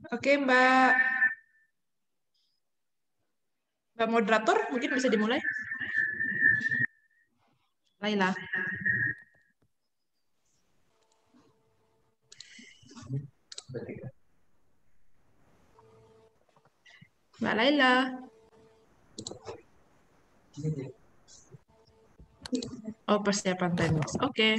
Oke, Mbak. Mbak moderator, mungkin bisa dimulai. Laila. Mbak Laila. Oh, persiapan tenis. Oke.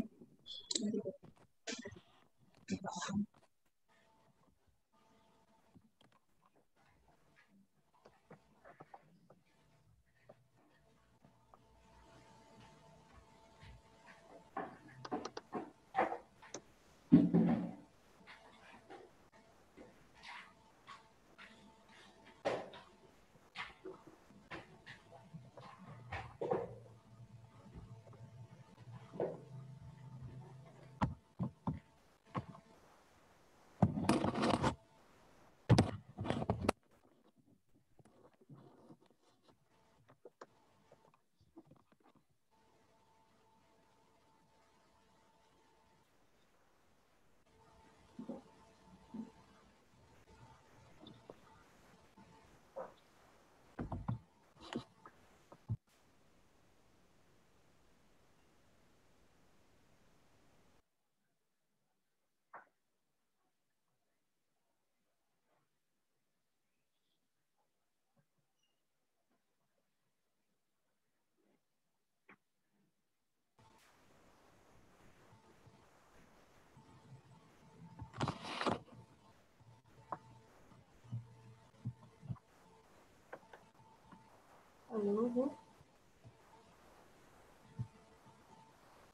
Halo, Bu.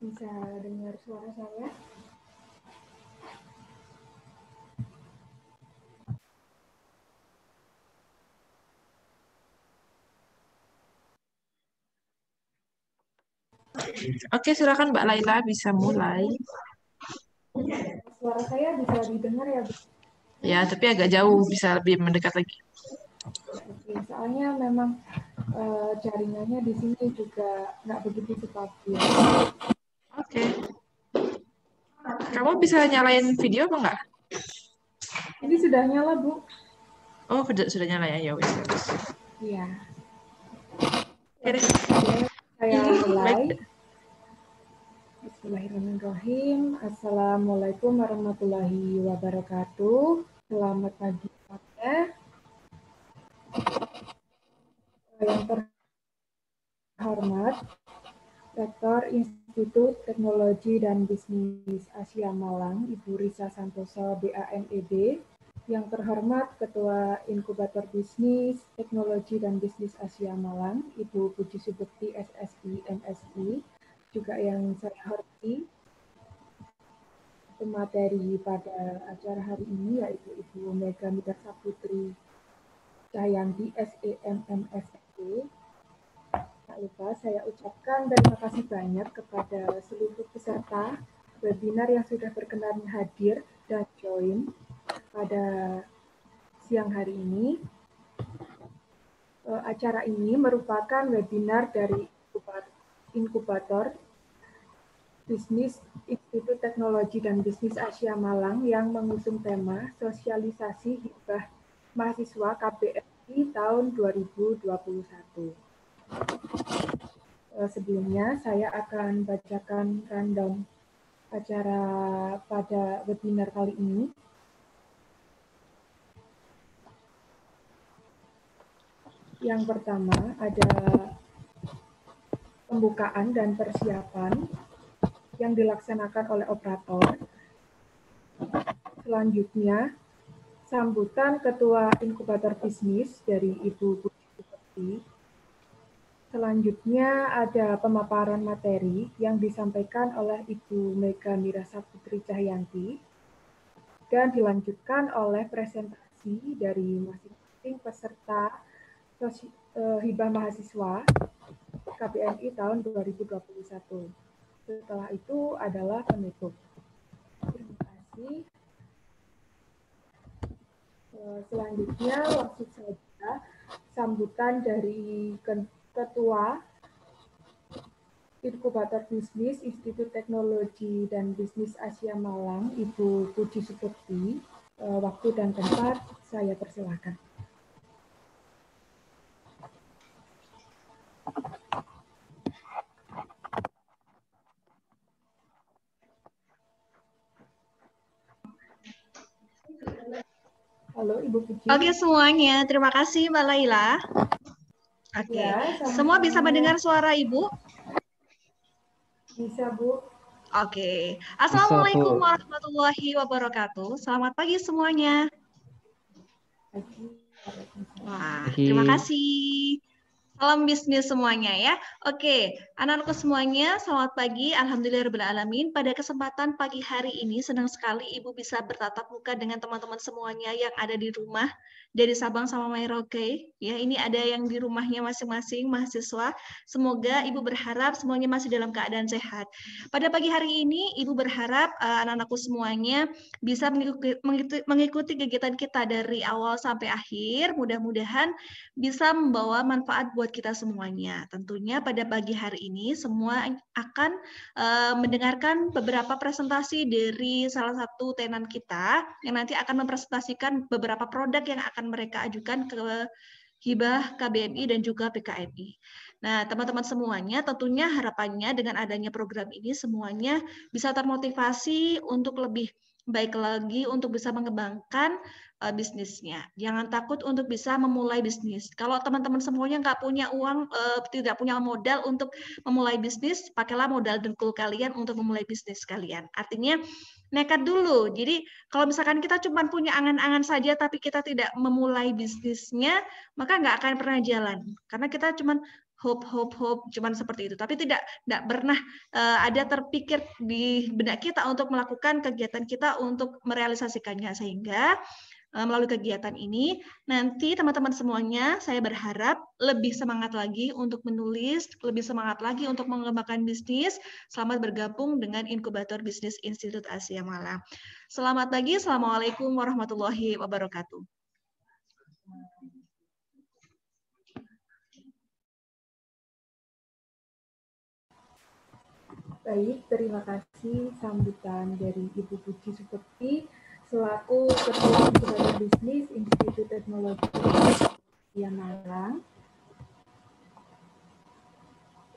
Bisa dengar suara saya? Oke, silakan Mbak Laila bisa mulai. Suara saya bisa didengar ya, Bu? Ya, tapi agak jauh, bisa lebih mendekat lagi. Oke, soalnya memang jaringannya di sini juga nggak begitu stabil. Oke. Kamu bisa nyalain video apa enggak? Ini sudah nyala, Bu? Oh, sudah nyala ya. Ya wes. Iya. Oke deh. Saya mulai. Baik. Bismillahirrahmanirrahim. Assalamualaikum warahmatullahi wabarakatuh. Selamat pagi semuanya. Yang terhormat, Rektor Institut Teknologi dan Bisnis Asia Malang, Ibu Risa Santoso, BAMEB. Yang terhormat, Ketua Inkubator Bisnis, Teknologi dan Bisnis Asia Malang, Ibu Puji Subekti, SSI, MSI. Juga yang saya hormati, pemateri pada acara hari ini, yaitu Ibu Mega Mitra Saputri Cahyanti, SEMMSD. Tak lupa saya ucapkan terima kasih banyak kepada seluruh peserta webinar yang sudah berkenan hadir dan join pada siang hari ini. Acara ini merupakan webinar dari Inkubator Bisnis Institut Teknologi dan Bisnis Asia Malang yang mengusung tema sosialisasi hibah mahasiswa KBRI tahun 2021. Sebelumnya saya akan bacakan rundown acara pada webinar kali ini. Yang pertama ada pembukaan dan persiapan yang dilaksanakan oleh operator. Selanjutnya, sambutan Ketua Inkubator Bisnis dari Ibu Puji Subekti. Selanjutnya ada pemaparan materi yang disampaikan oleh Ibu Mega Mira Saputri Cahyanti dan dilanjutkan oleh presentasi dari masing-masing peserta hibah mahasiswa KBMI tahun 2021. Setelah itu adalah penutup. Terima kasih. Selanjutnya langsung saja sambutan dari Ketua Inkubator Bisnis Institut Teknologi dan Bisnis Asia Malang, Ibu Puji Subekti. Waktu dan tempat saya persilahkan. Halo Ibu Puji. Oke semuanya, terima kasih Mbak Laila. Oke, Ya, semua bisa mendengar suara Ibu? Bisa Bu. Oke, Assalamualaikum warahmatullahi wabarakatuh. Selamat pagi semuanya. Wah, terima kasih. Salam bisnis semuanya ya. Oke, anak-anakku semuanya, selamat pagi. Alhamdulillahirrahmanirrahim. Pada kesempatan pagi hari ini, senang sekali Ibu bisa bertatap muka dengan teman-teman semuanya yang ada di rumah dari Sabang sama Merauke. Ya, ini ada yang di rumahnya masing-masing mahasiswa. Semoga Ibu berharap semuanya masih dalam keadaan sehat. Pada pagi hari ini, Ibu berharap anak-anakku semuanya bisa mengikuti kegiatan kita dari awal sampai akhir. Mudah-mudahan bisa membawa manfaat buat kita semuanya. Tentunya pada pagi hari ini semua akan mendengarkan beberapa presentasi dari salah satu tenan kita yang nanti akan mempresentasikan beberapa produk yang akan mereka ajukan ke hibah KBMI dan juga PKMI. Nah, teman-teman semuanya tentunya harapannya dengan adanya program ini semuanya bisa termotivasi untuk lebih baik lagi untuk bisa mengembangkan bisnisnya. Jangan takut untuk bisa memulai bisnis. Kalau teman-teman semuanya nggak punya uang, tidak punya modal untuk memulai bisnis, pakailah modal dengkul kalian untuk memulai bisnis kalian. Artinya nekat dulu. Jadi kalau misalkan kita cuma punya angan-angan saja tapi kita tidak memulai bisnisnya, maka nggak akan pernah jalan. Karena kita cuma hope, cuman seperti itu. Tapi tidak pernah ada terpikir di benak kita untuk melakukan kegiatan kita untuk merealisasikannya. Sehingga melalui kegiatan ini, nanti teman-teman semuanya saya berharap lebih semangat lagi untuk menulis, lebih semangat lagi untuk mengembangkan bisnis. Selamat bergabung dengan Inkubator Bisnis Institut Asia Malang. Selamat pagi, Assalamualaikum warahmatullahi wabarakatuh. Baik, terima kasih sambutan dari Ibu Puji Supekti selaku Ketua Inkubator Bisnis Institut Teknologi Asia Malang.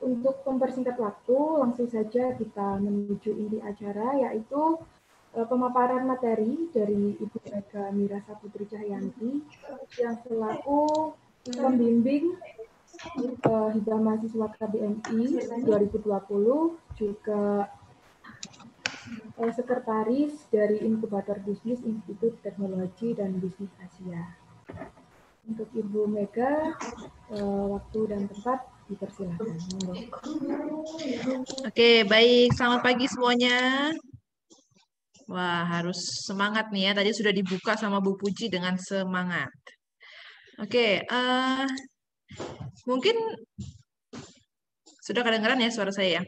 Untuk mempersingkat waktu, langsung saja kita menuju inti acara, yaitu pemaparan materi dari Ibu Mega Mira Saputri Cahyanti yang selaku pembimbing hibah mahasiswa KBMI 2020, juga sekretaris dari Inkubator Bisnis Institut Teknologi dan Bisnis Asia. Untuk Ibu Mega, waktu dan tempat dipersilakan. Oke, baik. Selamat pagi semuanya. Wah, harus semangat nih ya. Tadi sudah dibuka sama Bu Puji dengan semangat. Oke, mungkin sudah kedengaran ya suara saya ya.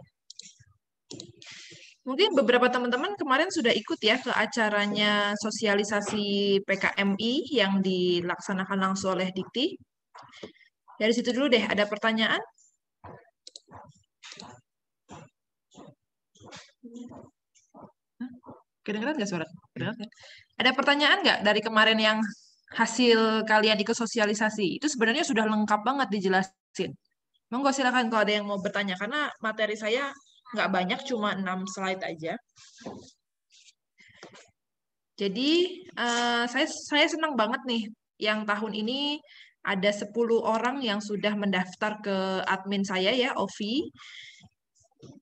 Mungkin beberapa teman-teman kemarin sudah ikut ya ke acaranya sosialisasi PKMI yang dilaksanakan langsung oleh Dikti. Dari situ dulu deh, ada pertanyaan? Kedengeran nggak suara? Kedengeran? Ada pertanyaan nggak dari kemarin yang hasil kalian ikut sosialisasi? Itu sebenarnya sudah lengkap banget dijelasin. Monggo silakan kalau ada yang mau bertanya, karena materi saya nggak banyak, cuma 6 slide aja. Jadi saya senang banget nih yang tahun ini ada 10 orang yang sudah mendaftar ke admin saya ya, Ovi,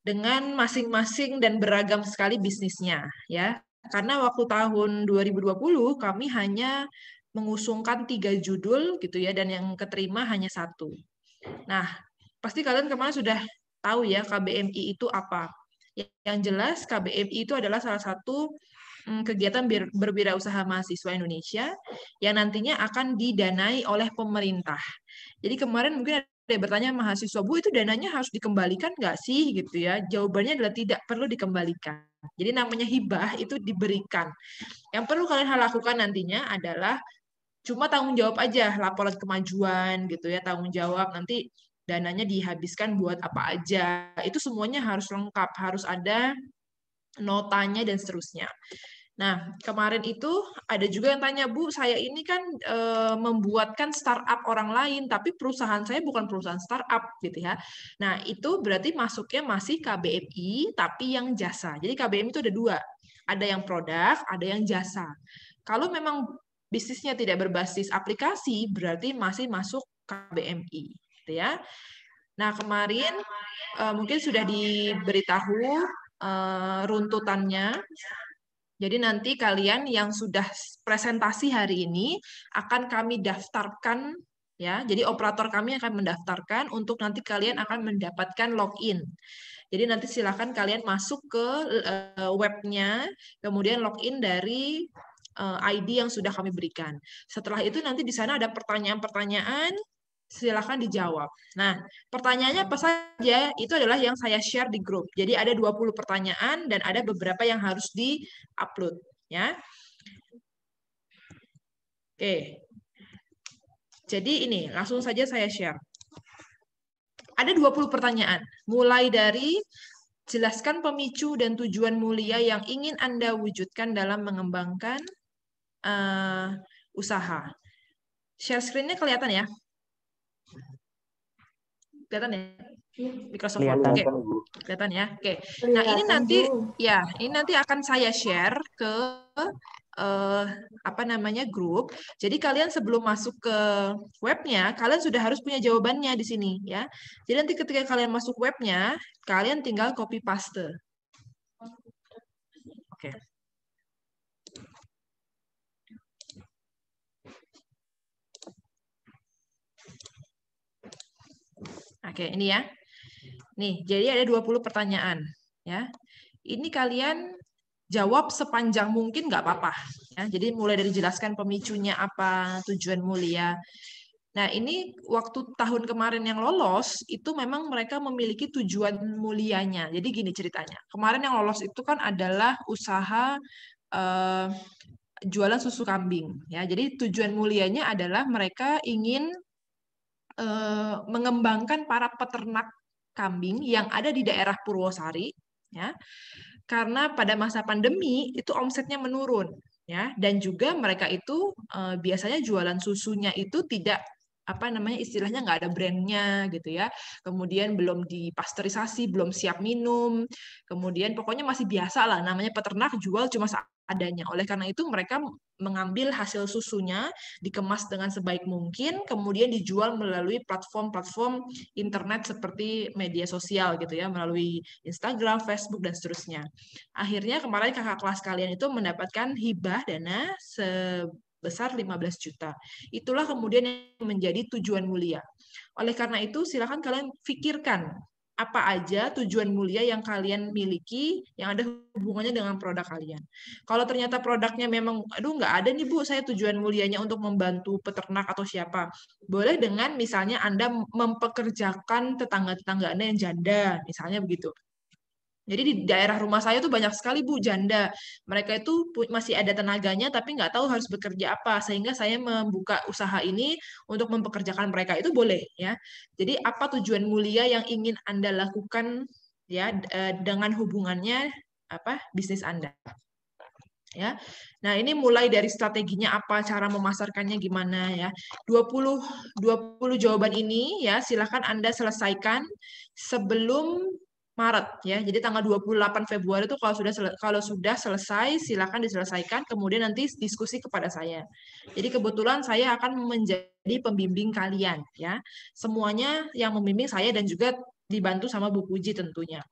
dengan masing-masing dan beragam sekali bisnisnya ya. Karena waktu tahun 2020 kami hanya mengusungkan 3 judul gitu ya, dan yang keterima hanya 1. Nah, pasti kalian kemarin sudah tahu ya KBMI itu apa. Yang jelas KBMI itu adalah salah satu kegiatan berwirausaha mahasiswa Indonesia yang nantinya akan didanai oleh pemerintah. Jadi kemarin mungkin ada yang bertanya, mahasiswa Bu, itu dananya harus dikembalikan nggak sih gitu ya? Jawabannya adalah tidak perlu dikembalikan. Jadi namanya hibah itu diberikan. Yang perlu kalian lakukan nantinya adalah cuma tanggung jawab aja, laporan kemajuan gitu ya, tanggung jawab nanti dananya dihabiskan buat apa aja. Itu semuanya harus lengkap, harus ada notanya dan seterusnya. Nah, kemarin itu ada juga yang tanya, Bu, saya ini kan membuatkan startup orang lain, tapi perusahaan saya bukan perusahaan startup, gitu ya. Nah, itu berarti masuknya masih KBMI, tapi yang jasa. Jadi KBMI itu ada dua, ada yang produk, ada yang jasa. Kalau memang bisnisnya tidak berbasis aplikasi, berarti masih masuk KBMI, gitu ya. Nah, kemarin mungkin sudah diberitahu runtutannya. Jadi nanti kalian yang sudah presentasi hari ini akan kami daftarkan ya. Jadi operator kami akan mendaftarkan untuk nanti kalian akan mendapatkan login. Jadi nanti silakan kalian masuk ke webnya, kemudian login dari ID yang sudah kami berikan. Setelah itu nanti di sana ada pertanyaan-pertanyaan, silakan dijawab. Nah, pertanyaannya apa saja? Itu adalah yang saya share di grup. Jadi ada 20 pertanyaan dan ada beberapa yang harus di-upload, ya. Oke. Jadi ini, langsung saja saya share. Ada 20 pertanyaan, mulai dari jelaskan pemicu dan tujuan mulia yang ingin Anda wujudkan dalam mengembangkan usaha. Share screen-nya kelihatan ya? Kelihatan ya? Microsoft Word. Oke. Kelihatan ya? Oke. Nah, ini nanti ya, ini nanti akan saya share ke grup. Jadi kalian sebelum masuk ke webnya, kalian sudah harus punya jawabannya di sini ya. Jadi nanti ketika kalian masuk webnya, kalian tinggal copy paste. Oke. Oke, ini ya. Nih, jadi ada 20 pertanyaan ya. Ini kalian jawab sepanjang mungkin nggak apa-apa ya. Jadi mulai dari jelaskan pemicunya apa, tujuan mulia. Nah, ini waktu tahun kemarin yang lolos itu memang mereka memiliki tujuan mulianya. Jadi gini ceritanya. Kemarin yang lolos itu kan adalah usaha jualan susu kambing ya. Jadi tujuan mulianya adalah mereka ingin mengembangkan para peternak kambing yang ada di daerah Purwosari ya. Karena pada masa pandemi itu omsetnya menurun ya, dan juga mereka itu biasanya jualan susunya itu tidak istilahnya nggak ada brandnya gitu ya, kemudian belum dipasteurisasi, belum siap minum, kemudian pokoknya masih biasa lah, namanya peternak jual cuma seadanya. Oleh karena itu mereka mengambil hasil susunya, dikemas dengan sebaik mungkin, kemudian dijual melalui platform-platform internet seperti media sosial gitu ya, melalui Instagram, Facebook dan seterusnya. Akhirnya kemarin kakak kelas kalian itu mendapatkan hibah dana sebesar 15 juta. Itulah kemudian yang menjadi tujuan mulia. Oleh karena itu, silakan kalian pikirkan apa aja tujuan mulia yang kalian miliki yang ada hubungannya dengan produk kalian. Kalau ternyata produknya memang, aduh nggak ada nih Bu, saya tujuan mulianya untuk membantu peternak atau siapa. Boleh dengan misalnya Anda mempekerjakan tetangga-tetangga Anda yang janda, misalnya begitu. Jadi di daerah rumah saya tuh banyak sekali Bu janda. Mereka itu masih ada tenaganya tapi nggak tahu harus bekerja apa. Sehingga saya membuka usaha ini untuk mempekerjakan mereka, itu boleh ya. Jadi apa tujuan mulia yang ingin Anda lakukan ya dengan hubungannya bisnis Anda. Ya. Nah, ini mulai dari strateginya apa, cara memasarkannya gimana ya. 20 jawaban ini ya silakan Anda selesaikan sebelum Maret ya. Jadi tanggal 28 Februari itu kalau sudah selesai silakan diselesaikan, kemudian nanti diskusi kepada saya. Jadi kebetulan saya akan menjadi pembimbing kalian ya. Semuanya yang membimbing saya dan juga dibantu sama Bu Puji tentunya.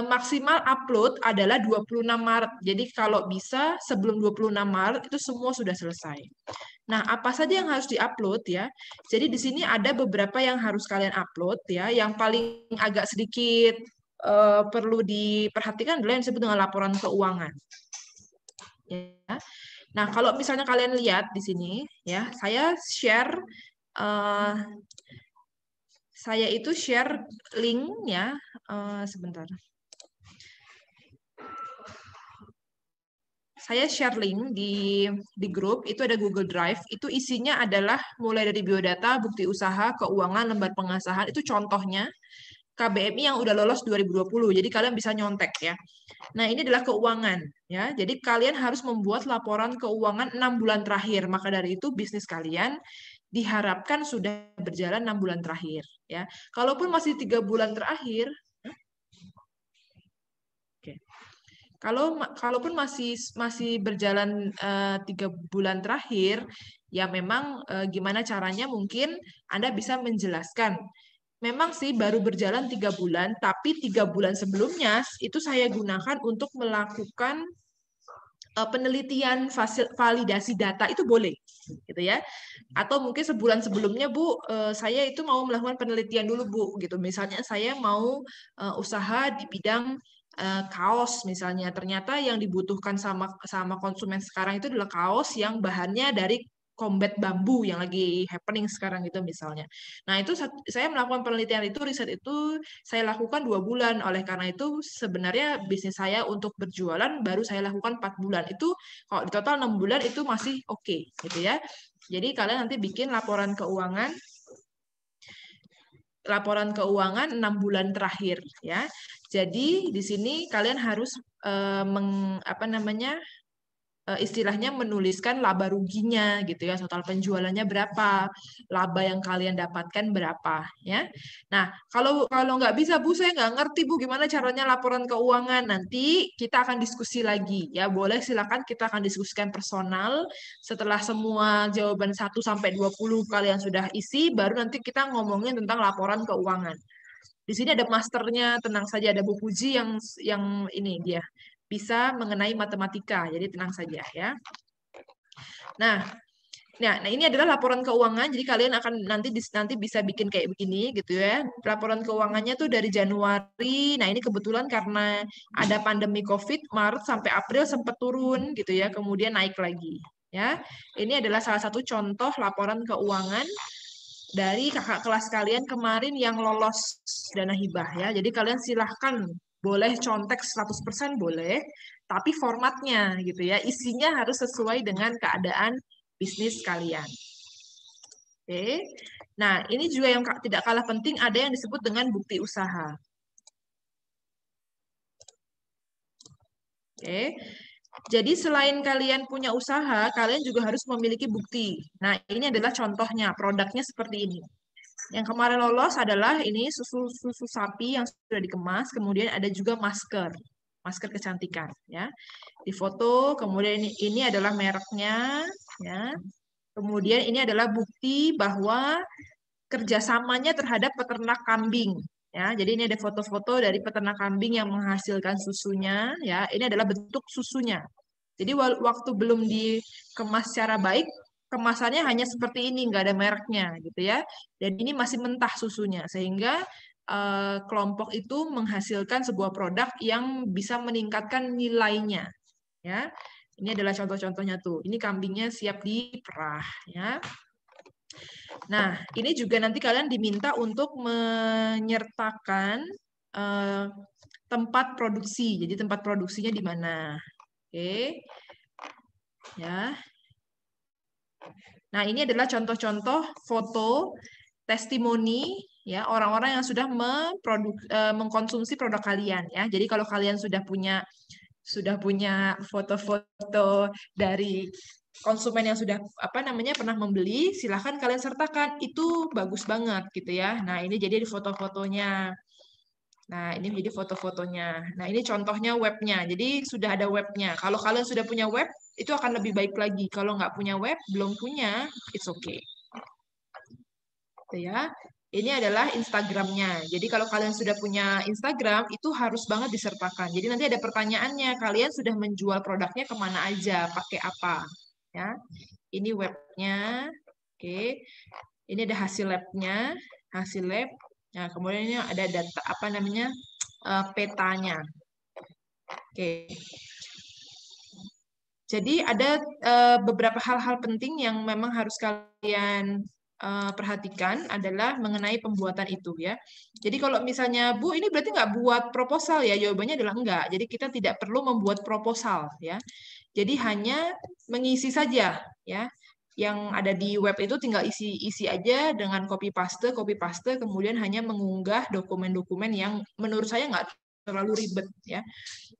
Maksimal upload adalah 26 Maret. Jadi kalau bisa sebelum 26 Maret itu semua sudah selesai. Nah, apa saja yang harus diupload ya? Jadi di sini ada beberapa yang harus kalian upload ya. Yang paling agak sedikit perlu diperhatikan adalah yang disebut dengan laporan keuangan. Ya. Nah, kalau misalnya kalian lihat di sini ya, saya share link ya. Sebentar. Saya share link di grup, itu ada Google Drive, itu isinya adalah mulai dari biodata, bukti usaha, keuangan, lembar pengasahan, itu contohnya. KBMI yang udah lolos 2020. Jadi kalian bisa nyontek ya. Nah, ini adalah keuangan ya. Jadi kalian harus membuat laporan keuangan 6 bulan terakhir. Maka dari itu bisnis kalian diharapkan sudah berjalan 6 bulan terakhir ya. Kalaupun masih 3 bulan terakhir, kalaupun masih berjalan 3 bulan terakhir, ya memang gimana caranya mungkin Anda bisa menjelaskan. Memang sih baru berjalan 3 bulan, tapi 3 bulan sebelumnya itu saya gunakan untuk melakukan penelitian validasi data, itu boleh, gitu ya. Atau mungkin sebulan sebelumnya, Bu, saya itu mau melakukan penelitian dulu, Bu, gitu. Misalnya saya mau usaha di bidang kaos misalnya. Ternyata yang dibutuhkan sama konsumen sekarang itu adalah kaos yang bahannya dari combat bambu yang lagi happening sekarang itu misalnya. Nah, itu saya melakukan penelitian itu, riset itu saya lakukan 2 bulan. Oleh karena itu sebenarnya bisnis saya untuk berjualan baru saya lakukan 4 bulan. Itu kalau di total 6 bulan itu masih oke, gitu ya. Jadi kalian nanti bikin laporan keuangan 6 bulan terakhir ya. Jadi di sini kalian harus istilahnya menuliskan laba ruginya gitu ya, total penjualannya berapa, laba yang kalian dapatkan berapa ya. Nah, kalau nggak bisa, Bu, saya nggak ngerti, Bu, gimana caranya laporan keuangan, nanti kita akan diskusi lagi ya. Boleh, silakan kita akan diskusikan personal setelah semua jawaban 1 sampai 20 kalian sudah isi, baru nanti kita ngomongin tentang laporan keuangan. Di sini ada masternya, tenang saja, ada Bu Puji yang ini dia bisa mengenai matematika, jadi tenang saja ya. Nah, ini adalah laporan keuangan. Jadi kalian akan nanti bisa bikin kayak begini gitu ya. Laporan keuangannya tuh dari Januari. Nah, ini kebetulan karena ada pandemi COVID, Maret sampai April sempat turun gitu ya, kemudian naik lagi ya. Ini adalah salah satu contoh laporan keuangan dari kakak kelas kalian kemarin yang lolos dana hibah ya. Jadi kalian silahkan boleh contek 100% boleh, tapi formatnya gitu ya, isinya harus sesuai dengan keadaan bisnis kalian. Oke. Nah, ini juga yang tidak kalah penting, ada yang disebut dengan bukti usaha. Oke. Jadi selain kalian punya usaha, kalian juga harus memiliki bukti. Nah, ini adalah contohnya, produknya seperti ini. Yang kemarin lolos adalah ini susu sapi yang sudah dikemas, kemudian ada juga masker kecantikan ya. Difoto, kemudian ini adalah mereknya ya. Kemudian ini adalah bukti bahwa kerjasamanya terhadap peternak kambing ya. Jadi ini ada foto-foto dari peternak kambing yang menghasilkan susunya ya. Ini adalah bentuk susunya. Jadi waktu belum dikemas secara baik, kemasannya hanya seperti ini, nggak ada mereknya gitu ya. Dan ini masih mentah susunya, sehingga kelompok itu menghasilkan sebuah produk yang bisa meningkatkan nilainya. Ya, ini adalah contoh-contohnya tuh. Ini kambingnya siap diperah. Ya. Nah, ini juga nanti kalian diminta untuk menyertakan tempat produksi. Jadi tempat produksinya di mana? Oke. Ya. Nah, ini adalah contoh-contoh foto testimoni ya orang-orang yang sudah mengkonsumsi produk kalian ya. Jadi kalau kalian sudah punya foto-foto dari konsumen yang sudah pernah membeli, silahkan kalian sertakan, itu bagus banget gitu ya. Nah, ini jadi foto-fotonya. Nah, ini menjadi foto-fotonya. Nah, ini contohnya webnya. Jadi sudah ada webnya. Kalau kalian sudah punya web, itu akan lebih baik lagi. Kalau nggak punya web, belum punya, it's okay. Gitu ya. Ini adalah Instagramnya. Jadi kalau kalian sudah punya Instagram, itu harus banget disertakan. Jadi nanti ada pertanyaannya, kalian sudah menjual produknya kemana aja, pakai apa? Ya. Ini webnya. Oke. Ini ada hasil labnya, hasil lab. Nah, kemudian ini ada data petanya. Oke. Jadi ada beberapa hal-hal penting yang memang harus kalian perhatikan adalah mengenai pembuatan itu ya. Jadi kalau misalnya Bu, ini berarti nggak buat proposal ya? Jawabannya adalah enggak. Jadi kita tidak perlu membuat proposal ya. Jadi hanya mengisi saja ya. yang ada di web itu tinggal isi aja dengan copy paste, kemudian hanya mengunggah dokumen-dokumen yang menurut saya nggak terlalu ribet ya.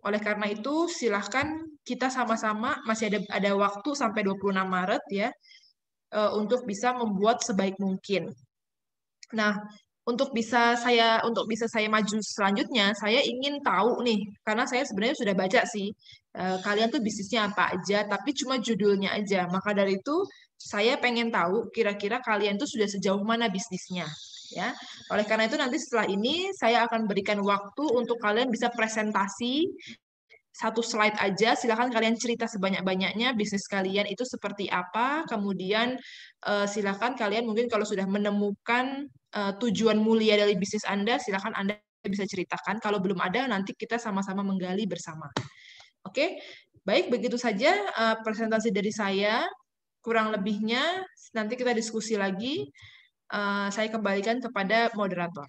Oleh karena itu, silahkan kita sama-sama masih ada waktu sampai 26 Maret ya untuk bisa membuat sebaik mungkin. Nah, untuk bisa saya maju selanjutnya, saya ingin tahu nih, karena saya sebenarnya sudah baca sih, kalian tuh bisnisnya apa aja, tapi cuma judulnya aja. Maka dari itu, saya pengen tahu kira-kira kalian tuh sudah sejauh mana bisnisnya, ya. Oleh karena itu nanti setelah ini saya akan berikan waktu untuk kalian bisa presentasi satu slide aja, silahkan kalian cerita sebanyak-banyaknya bisnis kalian itu seperti apa, kemudian silahkan kalian mungkin kalau sudah menemukan tujuan mulia dari bisnis Anda, silahkan Anda bisa ceritakan. Kalau belum ada, nanti kita sama-sama menggali bersama. Oke, baik, begitu saja presentasi dari saya. Kurang lebihnya nanti kita diskusi lagi. Saya kembalikan kepada moderator.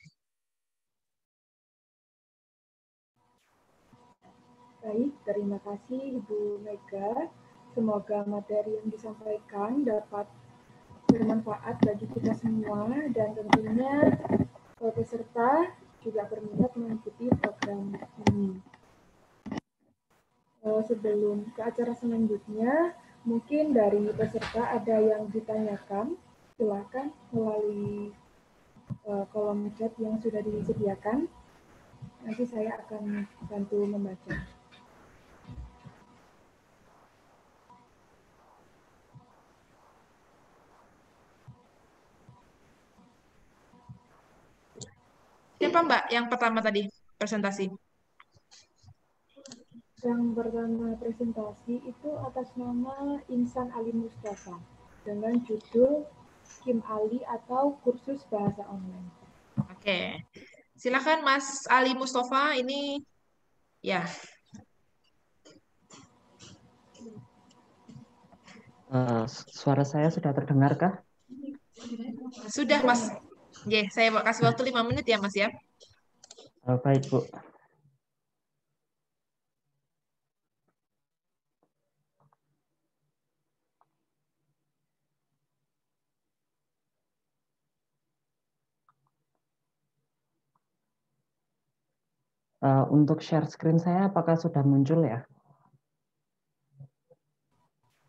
Baik, terima kasih Ibu Mega. Semoga materi yang disampaikan dapat bermanfaat bagi kita semua dan tentunya peserta juga berminat mengikuti program ini. Sebelum ke acara selanjutnya, mungkin dari peserta ada yang ditanyakan, silakan melalui kolom chat yang sudah disediakan. Nanti saya akan bantu membaca. Siapa Mbak yang pertama tadi presentasi? Yang pertama presentasi itu atas nama Insan Ali Mustafa dengan judul Kim Ali atau Kursus Bahasa Online. Oke, silakan Mas Ali Mustafa ini ya. Suara saya sudah terdengarkah? Sudah Mas. Oke, saya kasih waktu 5 menit ya Mas ya. Baik Bu. Untuk share screen saya apakah sudah muncul ya?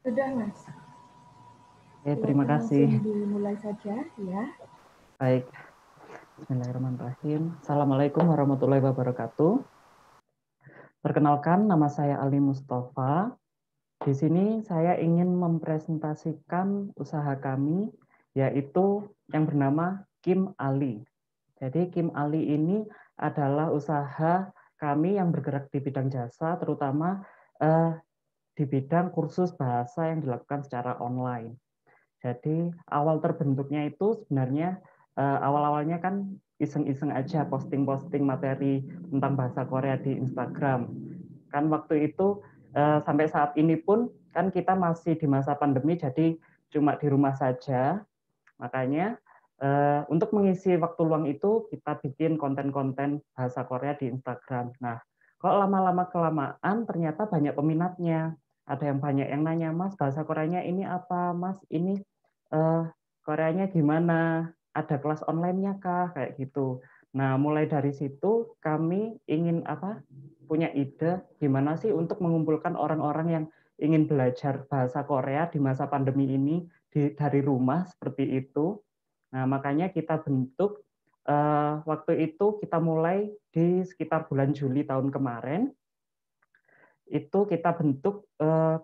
Sudah Mas. Oke, terima kasih. Langsung dimulai saja ya. Baik. Bismillahirrahmanirrahim. Assalamualaikum warahmatullahi wabarakatuh. Perkenalkan, nama saya Ali Mustafa. Di sini saya ingin mempresentasikan usaha kami, yaitu yang bernama Kim Ali. Jadi Kim Ali ini adalah usaha kami yang bergerak di bidang jasa, terutama di bidang kursus bahasa yang dilakukan secara online. Jadi awal terbentuknya itu sebenarnya awal-awalnya kan iseng-iseng aja posting-posting materi tentang bahasa Korea di Instagram. Kan waktu itu sampai saat ini pun kan kita masih di masa pandemi, jadi cuma di rumah saja. Makanya untuk mengisi waktu luang itu kita bikin konten-konten bahasa Korea di Instagram. Nah, kok lama-lama kelamaan ternyata banyak peminatnya. Ada yang banyak yang nanya, Mas bahasa Koreanya ini apa? Mas ini Koreanya gimana? Ada kelas online-nya kah? Kayak gitu. Nah, mulai dari situ kami ingin punya ide gimana sih untuk mengumpulkan orang-orang yang ingin belajar bahasa Korea di masa pandemi ini dari rumah seperti itu. Nah, makanya kita bentuk waktu itu kita mulai di sekitar bulan Juli tahun kemarin. Itu kita bentuk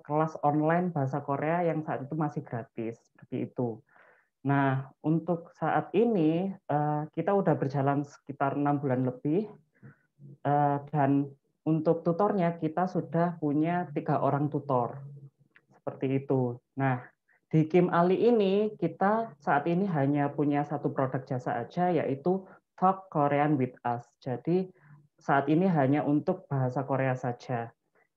kelas online bahasa Korea yang saat itu masih gratis seperti itu. Nah, untuk saat ini kita udah berjalan sekitar 6 bulan lebih dan untuk tutornya kita sudah punya 3 orang tutor seperti itu. Nah, di Kim Ali ini kita saat ini hanya punya satu produk jasa aja, yaitu Talk Korean with Us. Jadi saat ini hanya untuk bahasa Korea saja.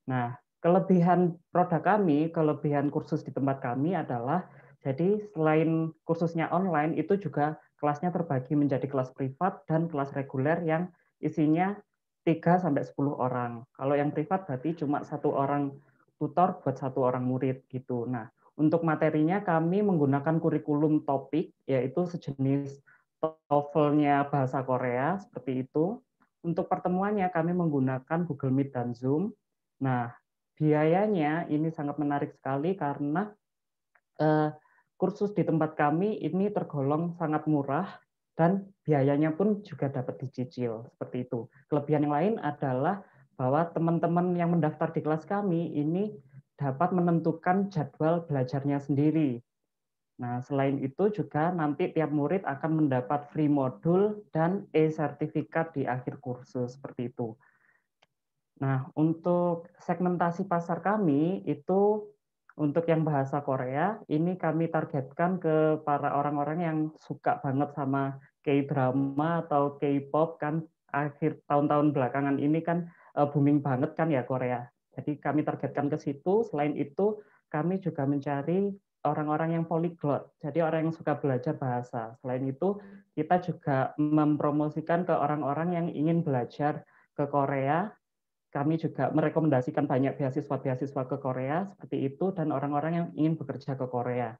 Nah, kelebihan produk kami, kelebihan kursus di tempat kami adalah jadi selain kursusnya online itu juga kelasnya terbagi menjadi kelas privat dan kelas reguler yang isinya 3-10 orang. Kalau yang privat berarti cuma 1 orang tutor buat 1 orang murid gitu. Nah, untuk materinya kami menggunakan kurikulum topik, yaitu sejenis TOEFL-nya bahasa Korea, seperti itu. Untuk pertemuannya kami menggunakan Google Meet dan Zoom. Nah, biayanya ini sangat menarik sekali karena kursus di tempat kami ini tergolong sangat murah dan biayanya pun juga dapat dicicil, seperti itu. Kelebihan yang lain adalah bahwa teman-teman yang mendaftar di kelas kami ini dapat menentukan jadwal belajarnya sendiri. Nah, selain itu juga nanti tiap murid akan mendapat free modul dan e-sertifikat di akhir kursus, seperti itu. Nah, untuk segmentasi pasar kami itu untuk yang bahasa Korea, ini kami targetkan ke para orang-orang yang suka banget sama K-drama atau K-pop kan akhir tahun-tahun belakangan ini kan booming banget kan ya Korea. Jadi kami targetkan ke situ. Selain itu, kami juga mencari orang-orang yang polyglot, jadi orang yang suka belajar bahasa. Selain itu, kita juga mempromosikan ke orang-orang yang ingin belajar ke Korea. Kami juga merekomendasikan banyak beasiswa-beasiswa ke Korea seperti itu dan orang-orang yang ingin bekerja ke Korea.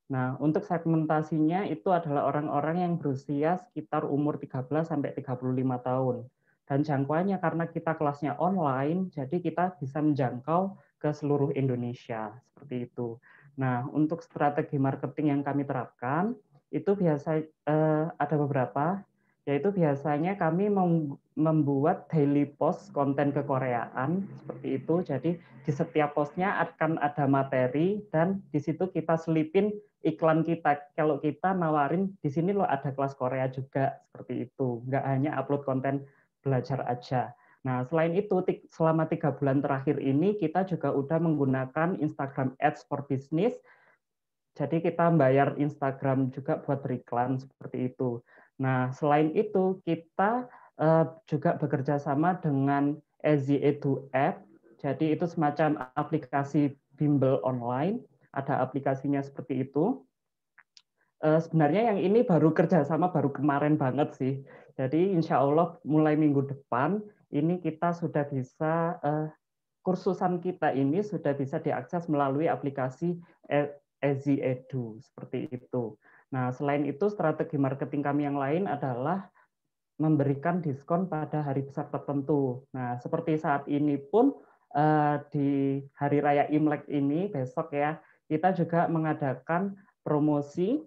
Nah, untuk segmentasinya itu adalah orang-orang yang berusia sekitar umur 13 sampai 35 tahun. Dan jangkauannya karena kita kelasnya online, jadi kita bisa menjangkau ke seluruh Indonesia seperti itu. Nah, untuk strategi marketing yang kami terapkan itu biasa ada beberapa, yaitu biasanya kami membuat daily post konten kekoreaan seperti itu. Jadi di setiap postnya akan ada materi dan di situ kita selipin iklan kita. Kalau kita nawarin di sini loh ada kelas Korea juga seperti itu. Nggak hanya upload konten belajar aja. Nah, selain itu selama 3 bulan terakhir ini kita juga udah menggunakan Instagram Ads for Business. Jadi kita bayar Instagram juga buat beriklan seperti itu. Nah, selain itu kita juga bekerja sama dengan Easy Edu App. Jadi itu semacam aplikasi bimbel online. Ada aplikasinya seperti itu. Sebenarnya yang ini baru kerjasama baru kemarin banget sih. Jadi insya Allah mulai minggu depan ini kita sudah bisa kursusan kita ini sudah bisa diakses melalui aplikasi Easy Edu seperti itu. Nah, selain itu strategi marketing kami yang lain adalah memberikan diskon pada hari besar tertentu. Nah, seperti saat ini pun di Hari Raya Imlek ini besok ya, kita juga mengadakan promosi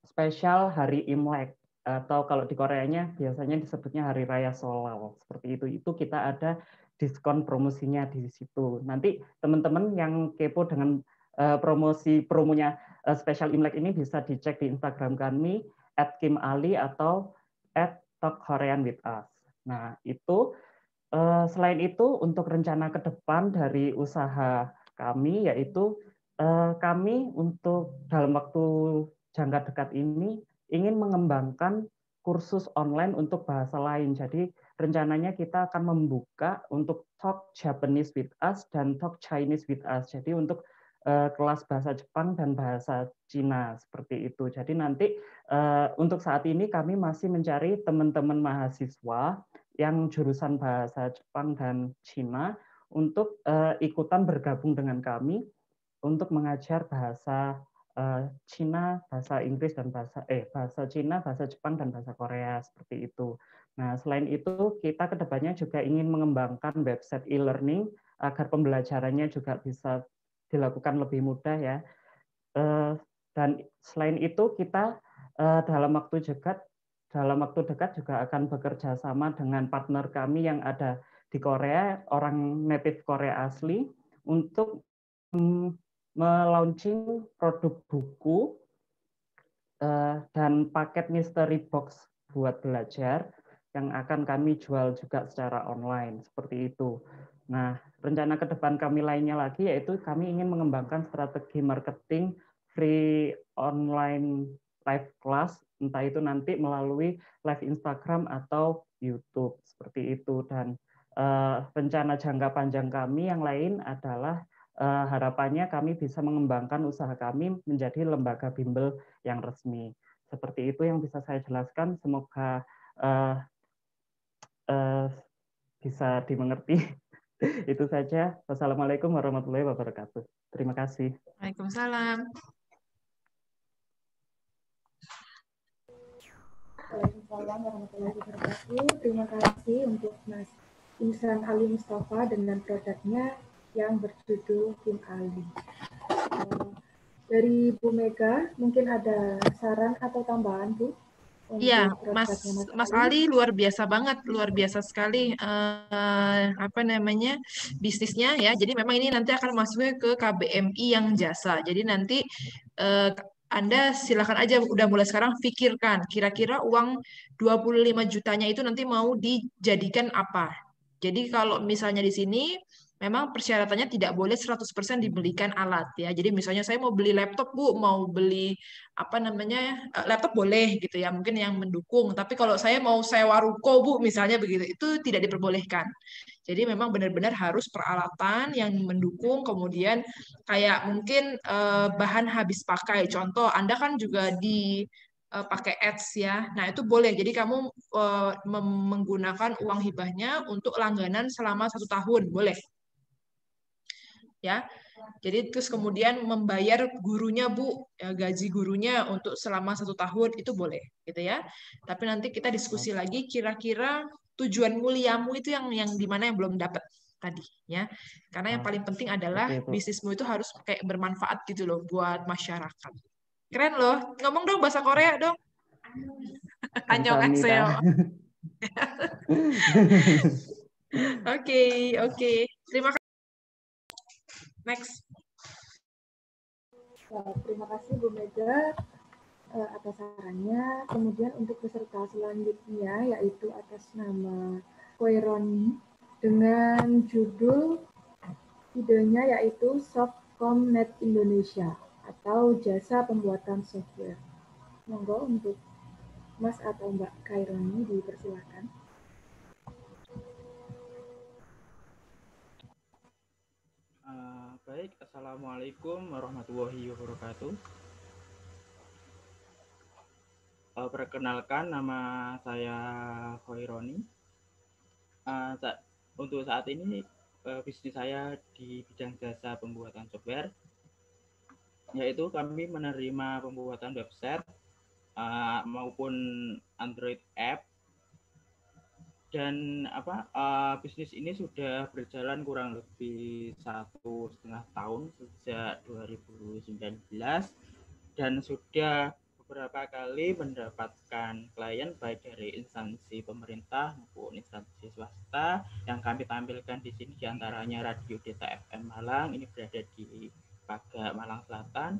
spesial Hari Imlek atau kalau di Koreanya biasanya disebutnya Hari Raya Solal. Seperti itu. Itu kita ada diskon promosinya di situ. Nanti teman-teman yang kepo dengan promonya spesial Imlek ini bisa dicek di Instagram kami @kimali atau @talkkoreanwithus. Nah, itu selain itu untuk rencana ke depan dari usaha kami yaitu kami untuk dalam waktu jangka dekat ini ingin mengembangkan kursus online untuk bahasa lain. Jadi rencananya kita akan membuka untuk Talk Japanese with Us dan Talk Chinese with Us. Jadi untuk kelas bahasa Jepang dan bahasa Cina seperti itu. Jadi nanti untuk saat ini kami masih mencari teman-teman mahasiswa yang jurusan bahasa Jepang dan Cina untuk ikutan bergabung dengan kami untuk mengajar bahasa Cina, bahasa Inggris dan bahasa Cina, bahasa Jepang dan bahasa Korea seperti itu. Nah, selain itu kita kedepannya juga ingin mengembangkan website e-learning agar pembelajarannya juga bisa dilakukan lebih mudah ya. Dan selain itu kita dalam waktu dekat juga akan bekerja sama dengan partner kami yang ada di Korea, orang native Korea asli untuk melaunching produk buku dan paket mystery box buat belajar yang akan kami jual juga secara online seperti itu. Nah, rencana ke depan kami lainnya lagi yaitu kami ingin mengembangkan strategi marketing free online live class, entah itu nanti melalui live Instagram atau YouTube seperti itu. Dan rencana jangka panjang kami yang lain adalah harapannya kami bisa mengembangkan usaha kami menjadi lembaga bimbel yang resmi. Seperti itu yang bisa saya jelaskan. Semoga bisa dimengerti Itu saja. Wassalamualaikum warahmatullahi wabarakatuh. Terima kasih. Waalaikumsalam. Waalaikumsalam warahmatullahi wabarakatuh. Terima kasih untuk Mas Ihsan Ali Mustafa dengan produknya yang berjudul Tim Ali. Dari Bu Mega, mungkin ada saran atau tambahan, Bu? Iya, Untuk Mas Ali luar biasa banget, luar biasa sekali apa namanya bisnisnya ya. Jadi memang ini nanti akan masuknya ke KBMI yang jasa. Jadi nanti Anda silakan aja udah mulai sekarang pikirkan kira-kira uang 25 jutanya itu nanti mau dijadikan apa. Jadi kalau misalnya di sini memang persyaratannya tidak boleh 100% dibelikan alat ya. Jadi misalnya saya mau beli laptop Bu, mau beli apa namanya laptop boleh gitu ya, mungkin yang mendukung. Tapi kalau saya mau sewa ruko Bu, misalnya begitu, itu tidak diperbolehkan. Jadi memang benar-benar harus peralatan yang mendukung, kemudian kayak mungkin bahan habis pakai. Contoh, Anda kan juga di pakai ads ya. Nah, itu boleh. Jadi kamu menggunakan uang hibahnya untuk langganan selama 1 tahun, boleh. Ya. Jadi terus kemudian membayar gurunya Bu, ya, gaji gurunya untuk selama 1 tahun itu boleh, gitu ya. Tapi nanti kita diskusi lagi kira-kira tujuan muliamu itu yang di mana yang belum dapat tadi, ya. Karena yang paling penting adalah bisnismu itu harus kayak bermanfaat gitu loh buat masyarakat. Keren loh. Ngomong dong bahasa Korea dong. Annyeonghaseyo. Oke. Terima kasih. Next. Terima kasih Bu Mega atas sarannya. Kemudian untuk peserta selanjutnya yaitu atas nama Koironi dengan judul idenya yaitu Softcomnet Indonesia atau jasa pembuatan software. Monggo untuk Mas atau Mbak Kaironi dipersilakan. Baik, Assalamualaikum warahmatullahi wabarakatuh. Perkenalkan, nama saya Khoironi. Untuk saat ini bisnis saya di bidang jasa pembuatan software, yaitu kami menerima pembuatan website maupun Android app. Dan bisnis ini sudah berjalan kurang lebih 1,5 tahun sejak 2019 dan sudah beberapa kali mendapatkan klien baik dari instansi pemerintah maupun instansi swasta. Yang kami tampilkan di sini diantaranya Radio Deta FM Malang, ini berada di Paga, Malang Selatan.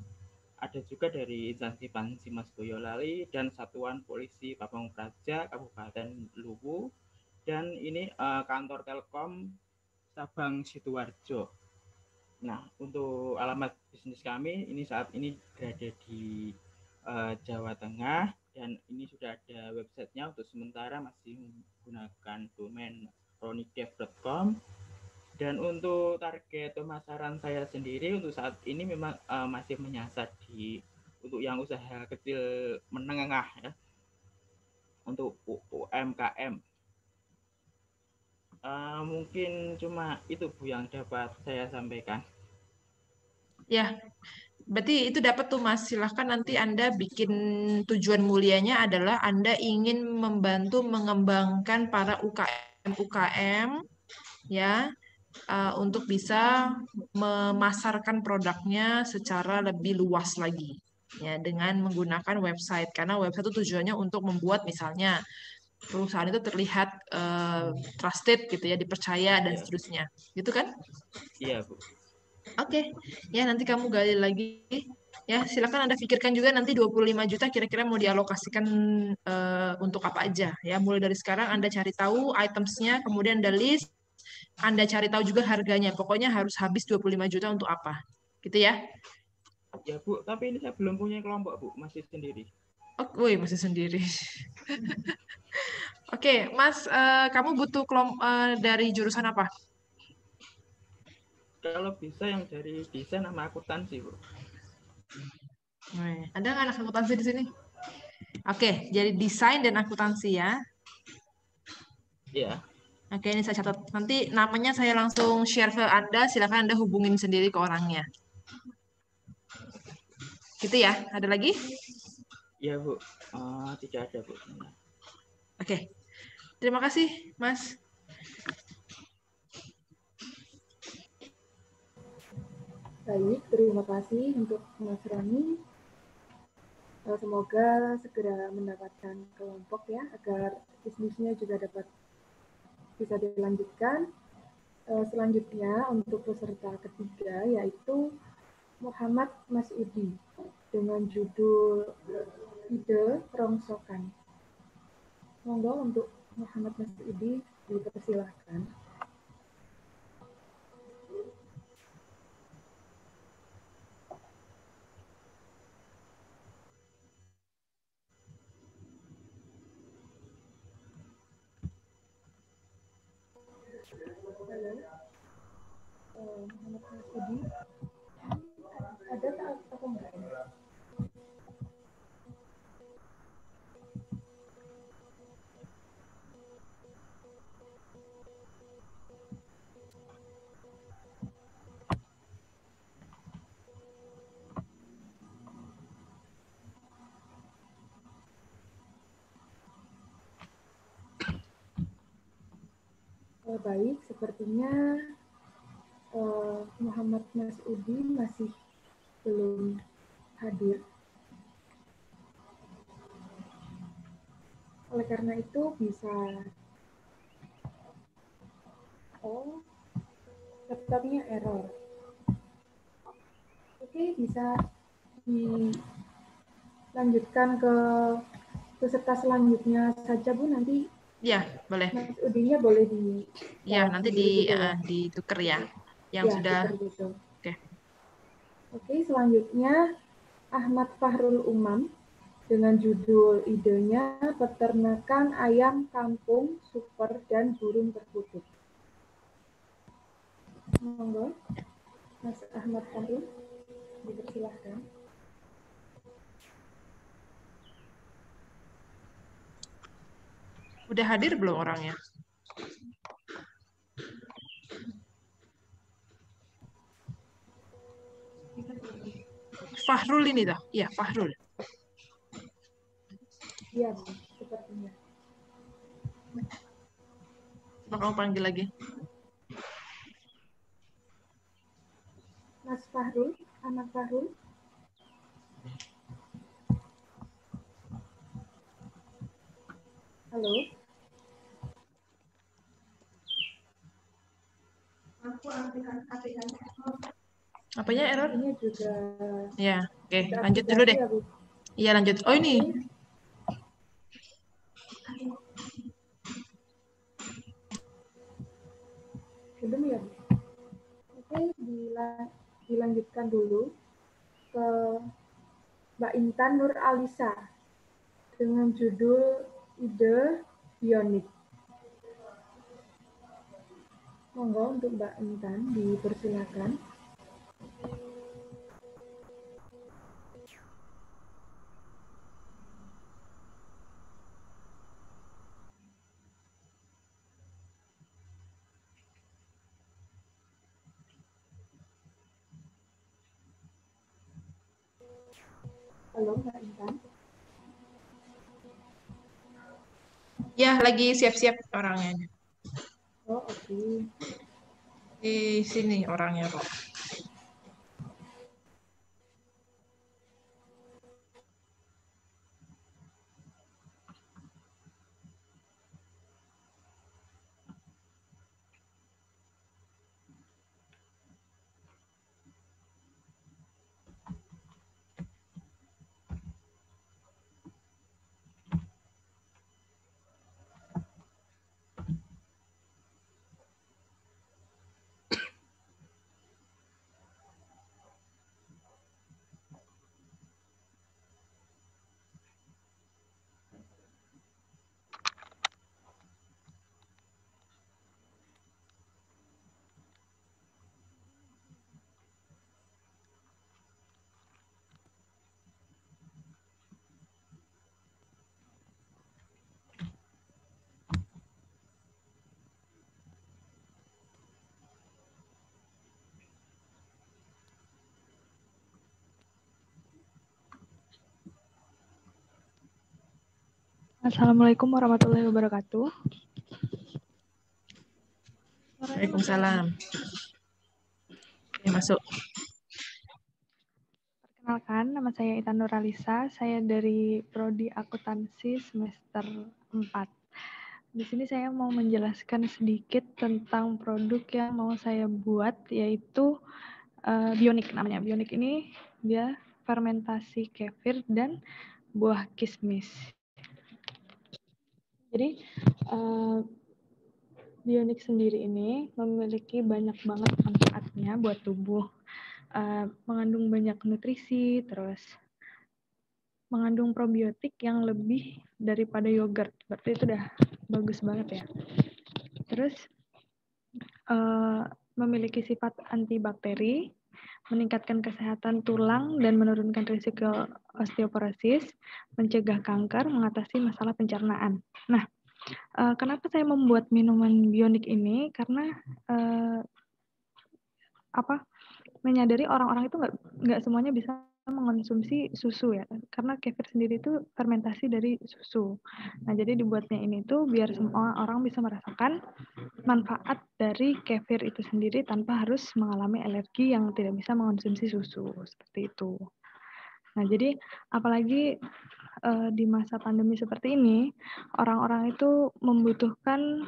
Ada juga dari instansi Pansi Mas Boyolali dan Satuan Polisi Pamong Praja Kabupaten Luwu. Dan ini kantor Telkom Sabang Sidoarjo. Nah, untuk alamat bisnis kami ini saat ini berada di Jawa Tengah dan ini sudah ada websitenya. Untuk sementara masih menggunakan domain ronidev.com. Dan untuk target pemasaran saya sendiri untuk saat ini memang masih menyasar untuk yang usaha kecil menengah ya, untuk UMKM. Mungkin cuma itu Bu yang dapat saya sampaikan. Ya, berarti itu dapat tuh Mas. Silahkan nanti Anda bikin tujuan mulianya adalah Anda ingin membantu mengembangkan para UKM ya untuk bisa memasarkan produknya secara lebih luas lagi ya dengan menggunakan website. Karena website itu tujuannya untuk membuat misalnya perusahaan itu terlihat trusted gitu ya, dipercaya dan seterusnya. Gitu kan? Iya, Bu. Oke. Ya nanti kamu gali lagi. Ya, silakan Anda pikirkan juga nanti 25 juta kira-kira mau dialokasikan untuk apa aja ya. Mulai dari sekarang Anda cari tahu itemsnya, kemudian ada list, Anda cari tahu juga harganya. Pokoknya harus habis 25 juta untuk apa. Gitu ya. Ya, Bu, tapi ini saya belum punya kelompok, Bu, masih sendiri. Oh, woi, masih sendiri. Oke, Mas, kamu butuh dari jurusan apa? Kalau bisa yang dari desain sama akuntansi, Bu. Ada nggak anak akuntansi di sini? Oke, jadi desain dan akuntansi ya. Iya. Oke, ini saya catat. Nanti namanya saya langsung share ke Anda. Silakan Anda hubungin sendiri ke orangnya. Gitu ya. Ada lagi? Ya, Bu. Tidak ada, Bu. Oke. Terima kasih, Mas. Baik, terima kasih untuk Mas Roni. Semoga segera mendapatkan kelompok ya, agar bisnisnya juga dapat bisa dilanjutkan. Selanjutnya untuk peserta ketiga yaitu Muhammad Masudi dengan judul Ide Rongsokan. Monggo untuk Muhammad Masudi dipersilahkan. Halo, Muhammad Masudi, ada atau enggak? Baik, sepertinya Muhammad Masudi masih belum hadir. Oleh karena itu bisa laptopnya error. Oke, bisa dilanjutkan ke peserta selanjutnya saja, Bu. Nanti Ya, boleh. Mas Udinya boleh di Ya, nanti gitu ya. ditukar ya. Yang ya, sudah. Gitu. Oke. Oke, selanjutnya Ahmad Fahrul Umam dengan judul idenya Peternakan Ayam Kampung Super dan Burung Perkutut. Monggo, Mas Ahmad Fahrul, dipersilahkan. Udah hadir belum orangnya? Fahrul ini toh? Iya, Fahrul. Iya, Bu, sepertinya. Coba kamu panggil lagi. Mas Fahrul, Ahmad Fahrul. Halo. Apanya error? Ini juga. Ya, oke. Lanjut dulu deh. Iya, lanjut. Oh, ini. Belum ya, Bu? Oke, dilanjutkan dulu ke Mbak Intan Nur Alisa dengan judul Ide Bionik. Monggo untuk Mbak Intan dipersilakan. Halo Mbak Intan. Ya, lagi siap-siap orangnya. Oh, oke. Di sini orangnya, Pak. Assalamualaikum warahmatullahi wabarakatuh. Waalaikumsalam. Masuk. Perkenalkan, nama saya Ita Nuralisa. Saya dari Prodi Akuntansi semester 4. Di sini saya mau menjelaskan sedikit tentang produk yang mau saya buat, yaitu Bionik namanya. Bionik ini dia fermentasi kefir dan buah kismis. Jadi Bionik sendiri ini memiliki banyak banget manfaatnya buat tubuh. Mengandung banyak nutrisi, terus mengandung probiotik yang lebih daripada yogurt. Berarti itu udah bagus banget ya. Terus memiliki sifat antibakteri, meningkatkan kesehatan tulang dan menurunkan risiko osteoporosis, mencegah kanker, mengatasi masalah pencernaan. Nah, kenapa saya membuat minuman Bionik ini? Karena menyadari orang-orang itu nggak semuanya bisa mengonsumsi susu ya, karena kefir sendiri itu fermentasi dari susu. Nah, jadi dibuatnya ini tuh biar semua orang bisa merasakan manfaat dari kefir itu sendiri tanpa harus mengalami alergi yang tidak bisa mengonsumsi susu, seperti itu. Nah, jadi apalagi di masa pandemi seperti ini, orang-orang itu membutuhkan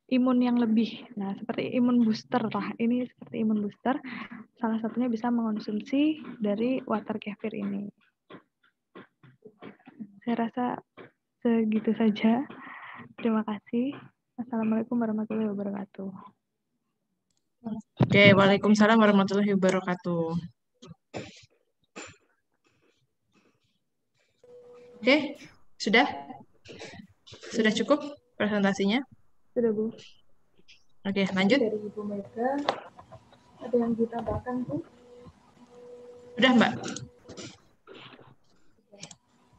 imun yang lebih. Nah, seperti imun booster lah. Ini seperti imun booster. Salah satunya bisa mengonsumsi dari water kefir ini. Saya rasa segitu saja. Terima kasih. Assalamualaikum warahmatullahi wabarakatuh. Oke, waalaikumsalam warahmatullahi wabarakatuh. Oke, sudah? Sudah cukup presentasinya? Sudah, Bu. Oke, lanjut. Dari Ibu Mega, ada yang ditambahkan, Bu? Sudah, Mbak.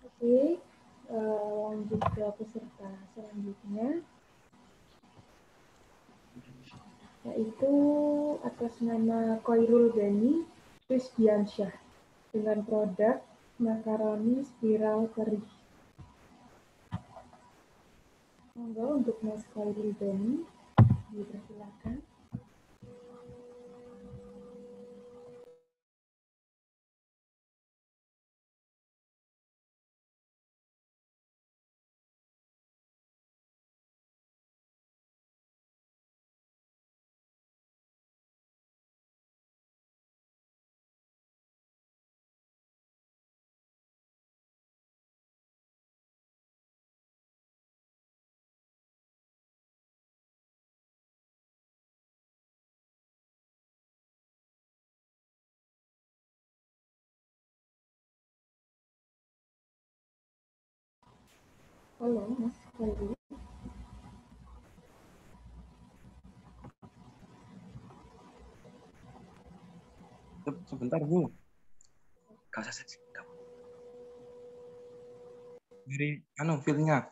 Oke, lanjut ke peserta selanjutnya, yaitu atas nama Koirul Beni Rizdiansyah dengan produk makaroni spiral kering. Monggo untuk Mas Koirul Beni, dipersilakan. Halo, Mas Koirul. Sebentar, Bu. Dari filenya.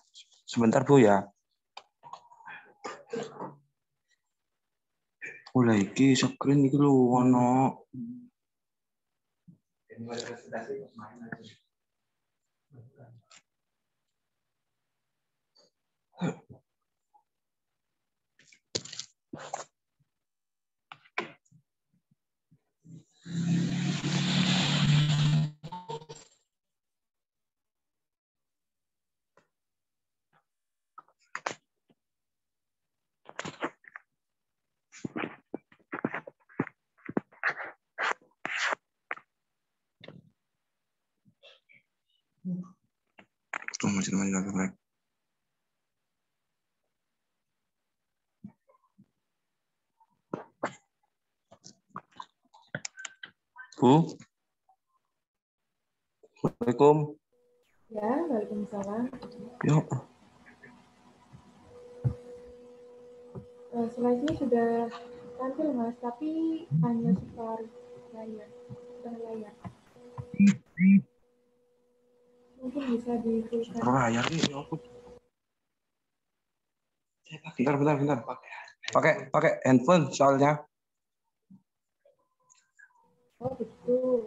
Sebentar, Bu ya. Mulai iki screen iki lho ono. Tuh masih lagi. Bu. Assalamualaikum. Ya, waalaikumsalam. Yuk. Slide-nya sudah tampil, Mas, tapi hanya separuh layar. Mungkin bisa di-fullkan. Layar ini aku. Bentar. Pakai handphone soalnya. Oh, betul.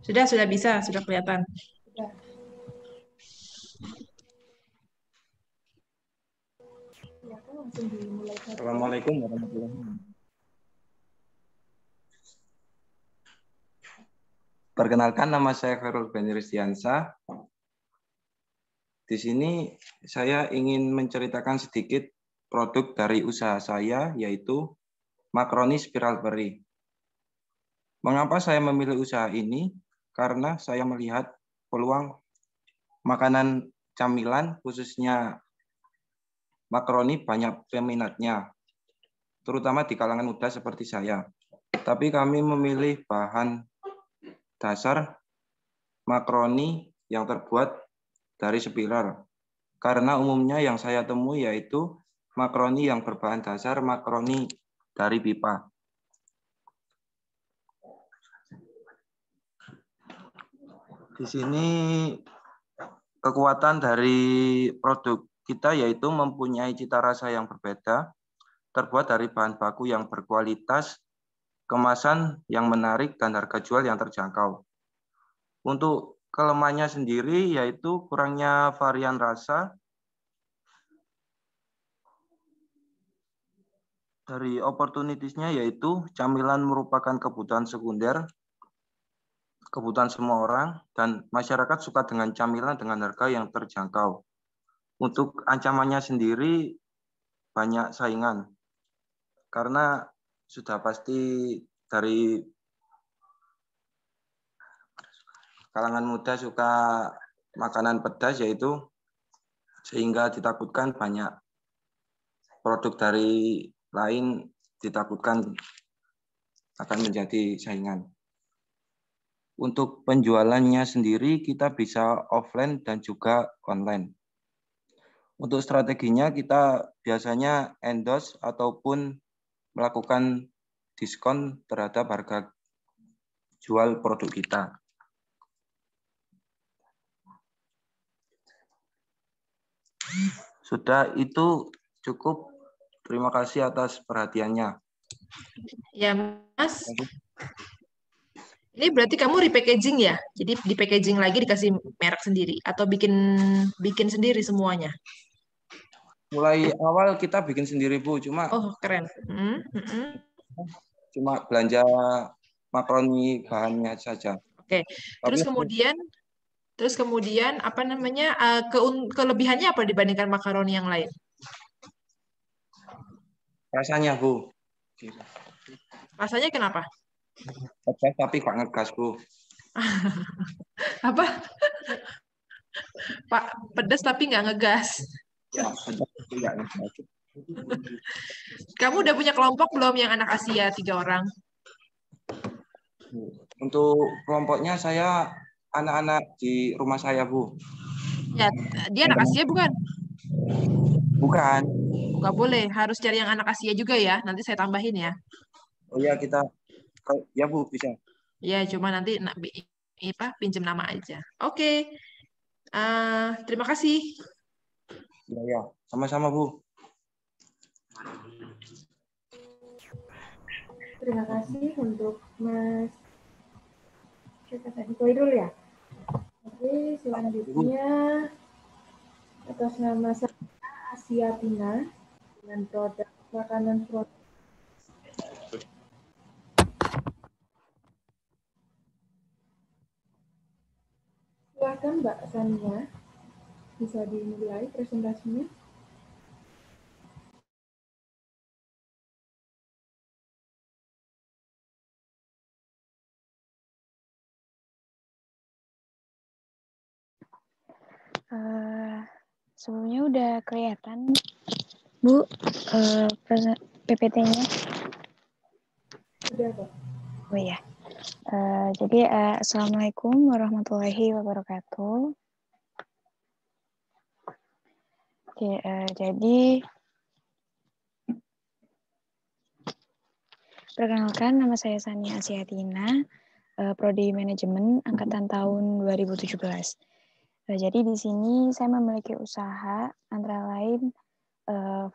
Sudah bisa, sudah kelihatan. Sudah. Ya, kan langsung dimulai saja. Assalamualaikum warahmatullahi wabarakatuh. Perkenalkan, nama saya Khairul Beni Rizdiansyah. Di sini saya ingin menceritakan sedikit produk dari usaha saya, yaitu makaroni spiral peri. Mengapa saya memilih usaha ini? Karena saya melihat peluang makanan camilan, khususnya makaroni, banyak peminatnya, terutama di kalangan muda seperti saya. Tapi kami memilih bahan dasar makaroni yang terbuat dari spiral. Karena umumnya yang saya temui yaitu makaroni yang berbahan dasar makaroni dari pipa. Di sini kekuatan dari produk kita yaitu mempunyai cita rasa yang berbeda, terbuat dari bahan baku yang berkualitas, kemasan yang menarik, dan harga jual yang terjangkau. Untuk kelemahannya sendiri yaitu kurangnya varian rasa. Dari opportunities-nya yaitu camilan merupakan kebutuhan sekunder, kebutuhan semua orang, dan masyarakat suka dengan camilan dengan harga yang terjangkau. Untuk ancamannya sendiri banyak saingan, karena sudah pasti dari kalangan muda suka makanan pedas, yaitu sehingga ditakutkan banyak produk dari lain ditakutkan akan menjadi saingan. Untuk penjualannya sendiri kita bisa offline dan juga online. Untuk strateginya kita biasanya endorse ataupun melakukan diskon terhadap harga jual produk kita. Sudah, itu cukup. Terima kasih atas perhatiannya. Ya, Mas. Ini berarti kamu repackaging ya? Jadi di packaging lagi dikasih merek sendiri atau bikin sendiri semuanya? Mulai awal kita bikin sendiri, Bu. Cuma keren. Cuma belanja makaroni bahannya saja. Oke. Terus kemudian apa namanya? Kelebihannya apa dibandingkan makaroni yang lain? Rasanya, Bu. Rasanya kenapa? Pedas tapi gak ngegas, Bu. Apa? Pak, pedas tapi nggak ngegas. Ya, pedas tapi nggak ngegas. Kamu udah punya kelompok belum yang anak Asia 3 orang? Untuk kelompoknya saya anak-anak di rumah saya, Bu. Ya, dia anak Asia bukan? Bukan. Nggak boleh, harus cari yang anak Asia juga ya. Nanti saya tambahin ya. Oh iya, ya Bu, bisa. Ya, cuma nanti pinjam nama aja. Oke. Terima kasih. Ya, sama-sama, Bu. Terima kasih untuk Mas Khairul ya. Oke, selanjutnya atas nama saya Asiatina dengan produk makanan produk. Silakan Mbak Sania, bisa dimulai presentasinya. Sebelumnya udah kelihatan, Bu, PPT-nya? Sudah, Pak. Oh ya. Jadi, Assalamualaikum warahmatullahi wabarakatuh. Oke, jadi perkenalkan, nama saya Sania Asiatina, Prodi Manajemen angkatan tahun 2017. Jadi di sini saya memiliki usaha antara lain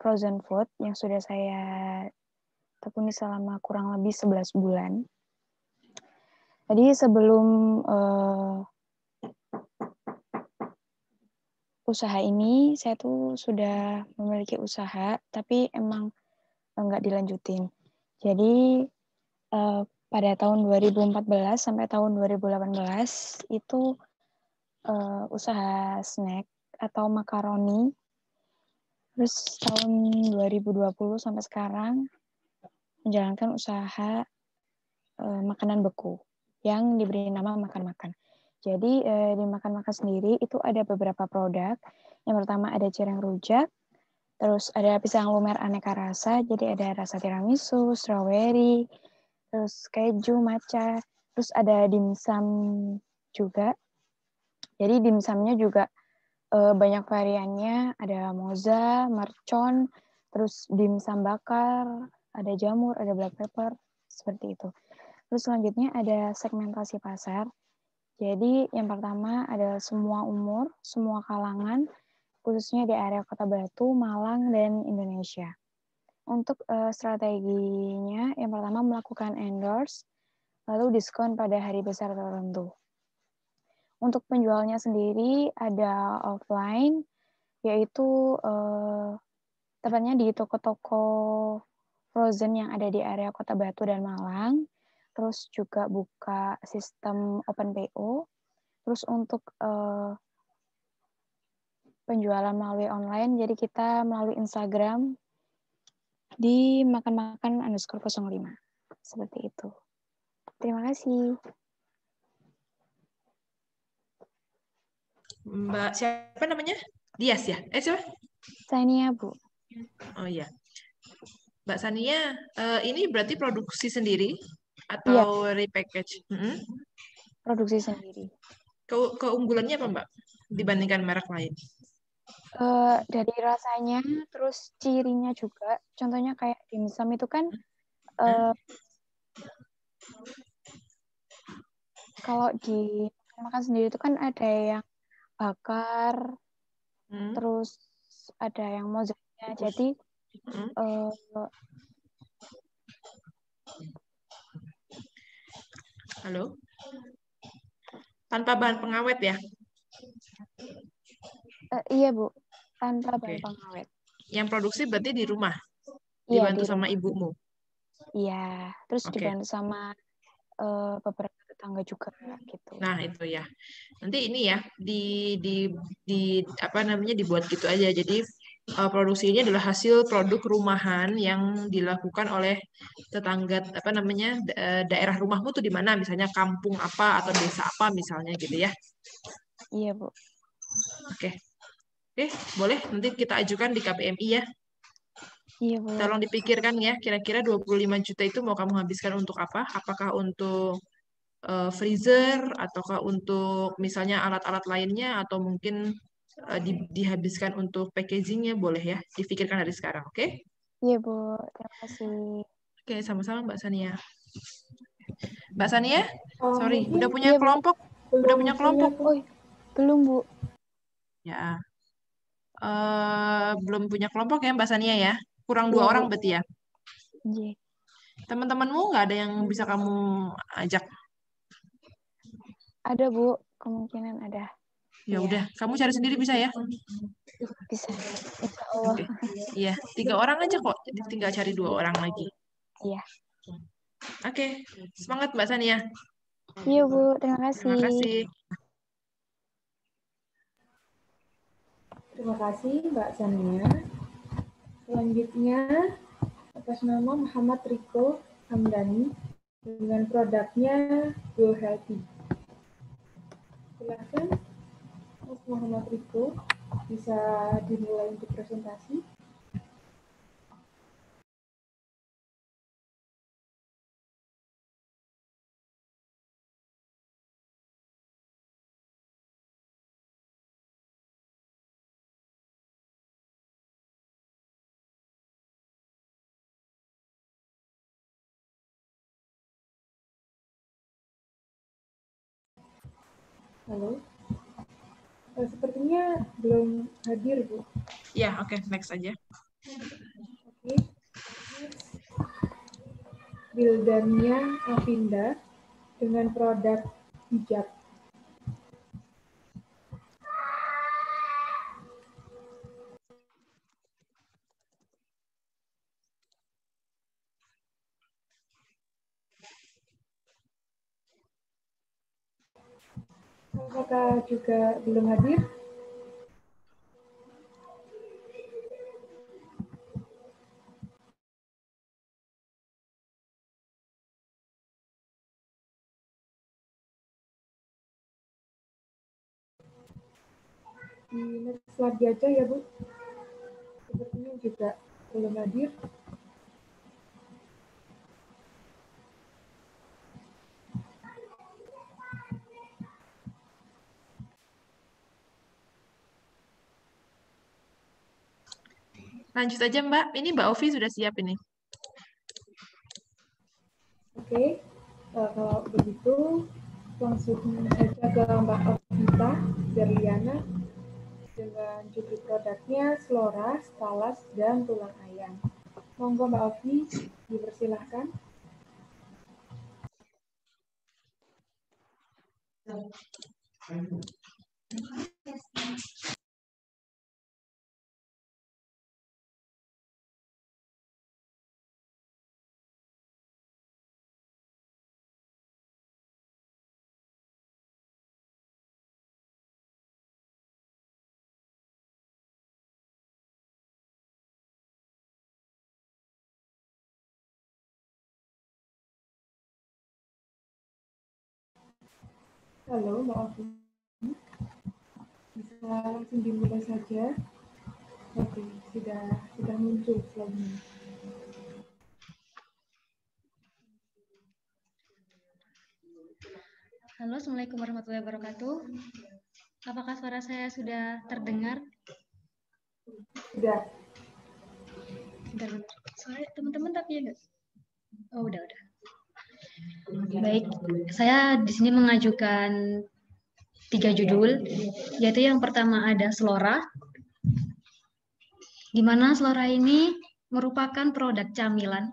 frozen food yang sudah saya tekuni selama kurang lebih 11 bulan. Tadi sebelum usaha ini, saya tuh sudah memiliki usaha, tapi emang nggak dilanjutin. Jadi pada tahun 2014 sampai tahun 2018 itu usaha snack atau makaroni. Terus tahun 2020 sampai sekarang menjalankan usaha makanan beku yang diberi nama makan-makan. Jadi di makan-makan sendiri itu ada beberapa produk. Yang pertama ada cireng rujak, terus ada pisang lumer aneka rasa, jadi ada rasa tiramisu, strawberry, terus keju, matcha, terus ada dimsum juga. Jadi dimsumnya juga banyak variannya, ada moza, mercon, terus dimsum bakar, ada jamur, ada black pepper, seperti itu. Terus selanjutnya ada segmentasi pasar. Jadi yang pertama adalah semua umur, semua kalangan, khususnya di area Kota Batu, Malang, dan Indonesia. Untuk strateginya, yang pertama melakukan endorse, lalu diskon pada hari besar tertentu. Untuk penjualnya sendiri ada offline, yaitu tepatnya di toko-toko frozen yang ada di area Kota Batu dan Malang. Terus juga buka sistem open PO. Terus untuk penjualan melalui online, jadi kita melalui Instagram di makan-makan_05. Seperti itu. Terima kasih. Mbak siapa namanya? Dias ya? Siapa? Sania, Bu. Oh iya. Mbak Sania, ini berarti produksi sendiri atau repackage? Produksi sendiri. Keunggulannya apa, Mbak, dibandingkan merek lain? Dari rasanya, terus cirinya juga. Contohnya kayak dimsum itu kan, kalau di makan sendiri itu kan ada yang bakar, terus ada yang mozzarella. Jadi halo, tanpa bahan pengawet ya? Iya, Bu, tanpa bahan pengawet. Yang produksi berarti di rumah? Iya, dibantu di sama rumah. ibumu? Iya, terus dibantu sama beberapa tetangga juga gitu. Nah, itu ya. Nanti ini ya apa namanya dibuat gitu aja. Jadi produksi ini adalah hasil produk rumahan yang dilakukan oleh tetangga apa namanya daerah rumahmu tuh di mana, misalnya kampung apa atau desa apa misalnya gitu ya. Iya, Bu. Oke, boleh nanti kita ajukan di KPMI ya. Iya, Bu. Tolong dipikirkan ya, kira-kira 25 juta itu mau kamu habiskan untuk apa? Apakah untuk freezer, ataukah untuk misalnya alat-alat lainnya, atau mungkin dihabiskan untuk packagingnya, boleh ya, difikirkan dari sekarang, oke? Iya, Bu. Terima kasih. Oke, sama-sama Mbak Sania. Mbak Sania, sorry, mungkin udah punya iya, Bu. kelompok? Udah punya kelompok? Oh, belum, Bu. Ya, belum punya kelompok ya Mbak Sania ya? Kurang Iya, 2 orang Bu. berarti ya? Iya. Teman-temanmu nggak ada yang bisa kamu ajak? Ada, Bu. Kemungkinan ada. Ya udah, kamu cari sendiri bisa ya? Bisa. Insya Allah. Oke. Iya, 3 orang aja kok. Jadi tinggal cari 2 orang lagi. Iya. Oke, semangat Mbak Sania. Iya, Bu. Terima kasih. Terima kasih. Terima kasih Mbak Sania. Selanjutnya atas nama Muhammad Riko Hamdani dengan produknya Go Healthy. Silakan Mas Muhammad Riko, bisa dimulai untuk presentasi. Halo. Sepertinya belum hadir, Bu. Ya, oke, next aja. Oke. Wildania Avinda dengan produk hijab. Apakah juga belum hadir? Di next slide aja ya Bu. Sepertinya juga belum hadir. Lanjut aja Mbak, ini Mbak Ovi sudah siap ini. Oke, kalau begitu langsung saja ke Mbak Ovita Berliana dengan judul produknya Slora, Stalas, dan Tulang Ayam. Monggo Mbak Ovi, dipersilahkan. Halo Mbak Ovi, bisa langsung dimulai saja. Oke, sudah muncul slide-nya. Halo, Assalamualaikum warahmatullahi wabarakatuh. Apakah suara saya sudah terdengar? Sudah. Bentar. Suara teman-teman tapi ya enggak? Oh, udah. Baik, saya di sini mengajukan 3 judul, yaitu yang pertama ada Slora, di mana Slora ini merupakan produk camilan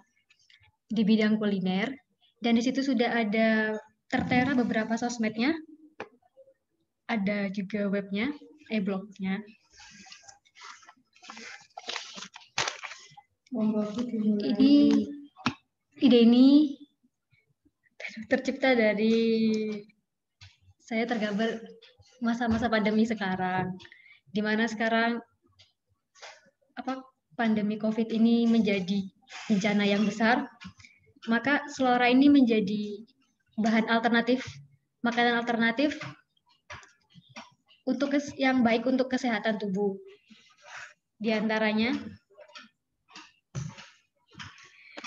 di bidang kuliner, dan di situ sudah ada tertera beberapa sosmednya, ada juga webnya, blognya. Ide ini tercipta dari saya tergambar masa-masa pandemi sekarang, di mana sekarang pandemi COVID ini menjadi bencana yang besar, maka Slora ini menjadi bahan alternatif, makanan alternatif untuk yang baik untuk kesehatan tubuh. Di antaranya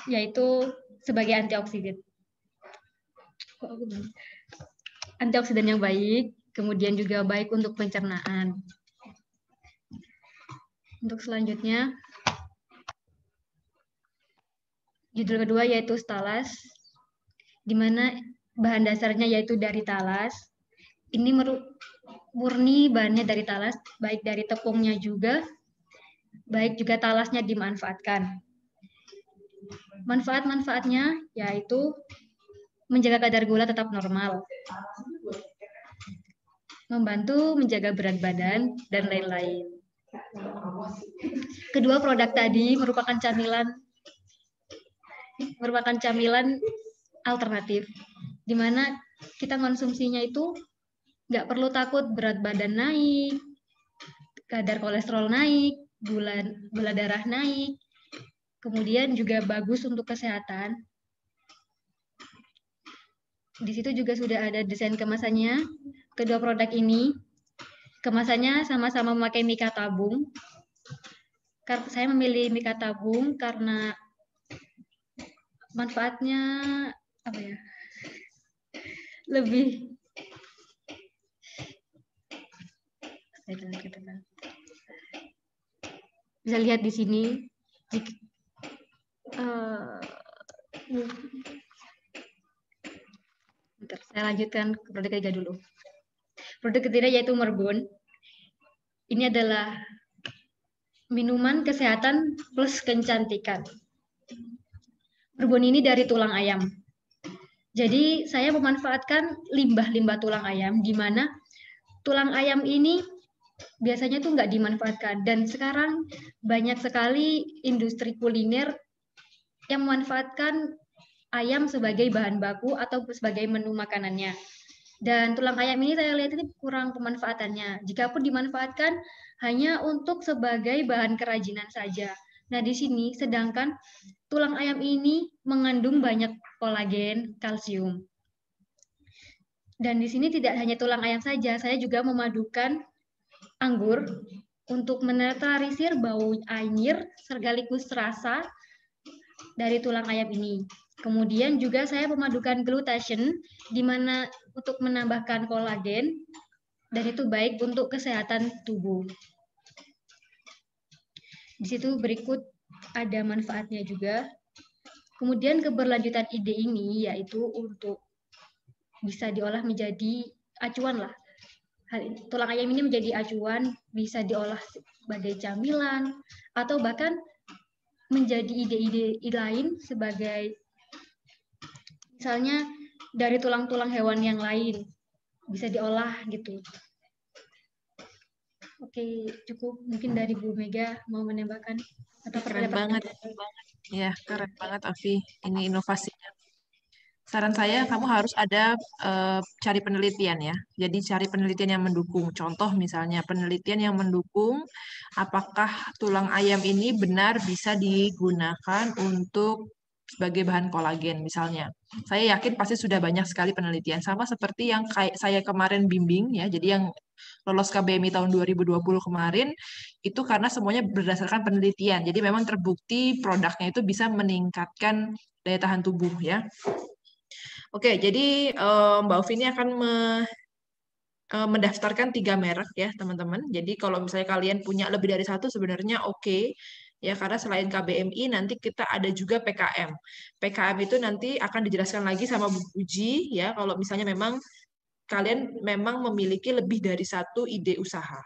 yaitu sebagai antioksidan. Antioksidan yang baik, kemudian juga baik untuk pencernaan. Untuk selanjutnya, judul kedua yaitu Stalas, di mana bahan dasarnya yaitu dari talas. Ini murni bahannya dari talas, baik dari tepungnya juga, baik juga talasnya dimanfaatkan. Manfaat-manfaatnya yaitu menjaga kadar gula tetap normal, membantu menjaga berat badan, dan lain-lain. Kedua produk tadi merupakan camilan alternatif, di mana kita konsumsinya itu nggak perlu takut berat badan naik, kadar kolesterol naik, gula darah naik, kemudian juga bagus untuk kesehatan. Di situ juga sudah ada desain kemasannya. Kedua produk ini, kemasannya sama-sama memakai mika tabung. Saya memilih mika tabung karena manfaatnya lebih bisa lihat di sini. Saya lanjutkan ke produk ketiga dulu. Produk ketiga yaitu Merbon. Ini adalah minuman kesehatan plus kecantikan. Merbon ini dari tulang ayam. Jadi saya memanfaatkan limbah-limbah tulang ayam, di mana tulang ayam ini biasanya tuh nggak dimanfaatkan. Dan sekarang banyak sekali industri kuliner yang memanfaatkan ayam sebagai bahan baku atau sebagai menu makanannya. Dan tulang ayam ini saya lihat ini kurang pemanfaatannya. Jikapun dimanfaatkan hanya untuk sebagai bahan kerajinan saja. Nah, di sini sedangkan tulang ayam ini mengandung banyak kolagen, kalsium. Dan di sini tidak hanya tulang ayam saja, saya juga memadukan anggur untuk menetralisir bau anyir sekaligus rasa dari tulang ayam ini. Kemudian juga saya memadukan glutathione, di mana untuk menambahkan kolagen, dan itu baik untuk kesehatan tubuh. Di situ berikut ada manfaatnya juga. Kemudian keberlanjutan ide ini yaitu untuk bisa diolah menjadi acuan lah. Tulang ayam ini menjadi acuan, bisa diolah sebagai camilan, atau bahkan menjadi ide-ide lain sebagai misalnya dari tulang-tulang hewan yang lain bisa diolah gitu. Oke, cukup mungkin dari Bu Mega mau menambahkan atau Keren banget. Ya, keren banget Afi. Ini inovasinya. Saran saya kamu harus ada cari penelitian ya. Jadi cari penelitian yang mendukung. Contoh misalnya penelitian yang mendukung apakah tulang ayam ini benar bisa digunakan untuk sebagai bahan kolagen misalnya. Saya yakin pasti sudah banyak sekali penelitian. Sama seperti yang kayak saya kemarin bimbing ya. Jadi yang lolos KBMI tahun 2020 kemarin itu karena semuanya berdasarkan penelitian. Jadi memang terbukti produknya itu bisa meningkatkan daya tahan tubuh ya. Oke, jadi Mbak Ovi ini akan mendaftarkan 3 merek ya teman-teman. Jadi kalau misalnya kalian punya lebih dari satu sebenarnya oke. Ya, karena selain KBMI nanti kita ada juga PKM. PKM itu nanti akan dijelaskan lagi sama Bu Puji ya kalau misalnya memang kalian memang memiliki lebih dari satu ide usaha.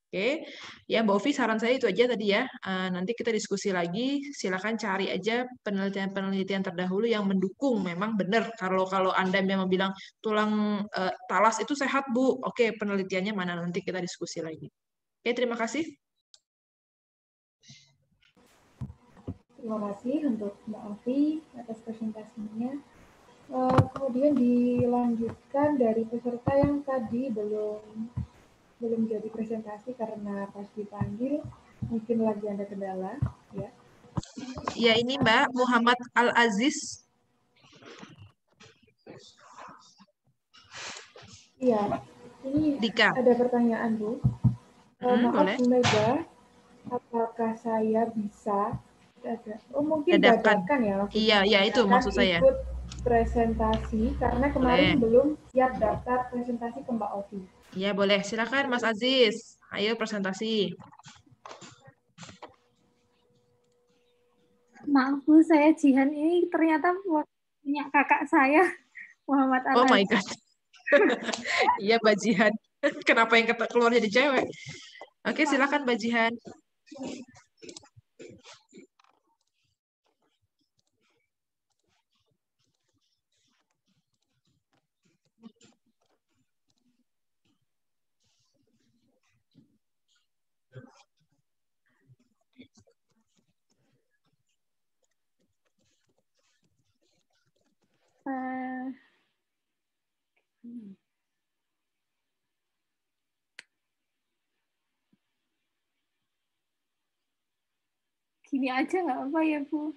Oke, ya Mbak Ovi saran saya itu aja tadi ya. Nanti kita diskusi lagi. Silakan cari aja penelitian-penelitian terdahulu yang mendukung. Memang benar kalau Anda memang bilang tulang talas itu sehat Bu. Oke, penelitiannya mana nanti kita diskusi lagi. Oke, terima kasih. Terima kasih untuk Mbak Ovi atas presentasinya. Kemudian dilanjutkan dari peserta yang tadi belum jadi presentasi karena pas dipanggil mungkin lagi ada kendala ya. Ya, ini Mbak Muhammad Al-Aziz. Iya, ini Dika. ada pertanyaan Bu. Maaf boleh. Bu Mega, apakah saya bisa mungkin dadakan ya maksudnya. Iya, itu maksud saya. Ikut presentasi karena kemarin belum siap daftar presentasi ke Mbak Ovi. Iya, boleh. Silakan Mas Aziz. Ayo presentasi. Maaf Bu, saya Jihan ini ternyata punya kakak saya, Muhammad Al-Aziz. Oh my God. Iya, Mbak Jihan. Kenapa yang keluar jadi cewek? Oke, silakan Mbak Jihan. Gini aja nggak apa ya Bu?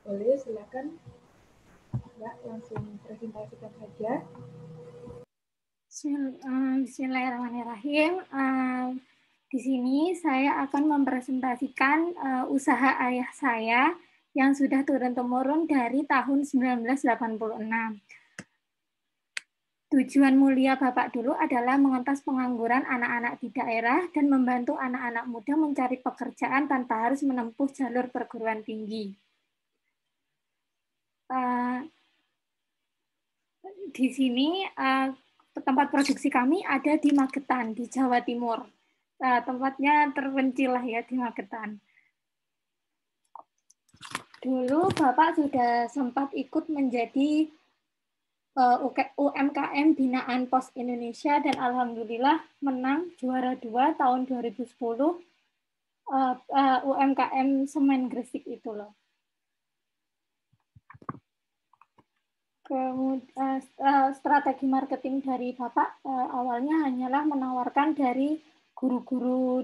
Boleh, silakan. Ya, langsung presentasikan saja. Bismillahirrahmanirrahim. Di sini saya akan mempresentasikan usaha ayah saya yang sudah turun-temurun dari tahun 1986. Tujuan mulia Bapak dulu adalah mengentas pengangguran anak-anak di daerah dan membantu anak-anak muda mencari pekerjaan tanpa harus menempuh jalur perguruan tinggi. di sini tempat produksi kami ada di Magetan, di Jawa Timur. Tempatnya terpencil lah ya di Magetan. Dulu Bapak sudah sempat ikut menjadi UMKM binaan Pos Indonesia dan alhamdulillah menang juara 2 tahun 2010 UMKM Semen Gresik itu loh. Kemudian strategi marketing dari Bapak awalnya hanyalah menawarkan dari guru-guru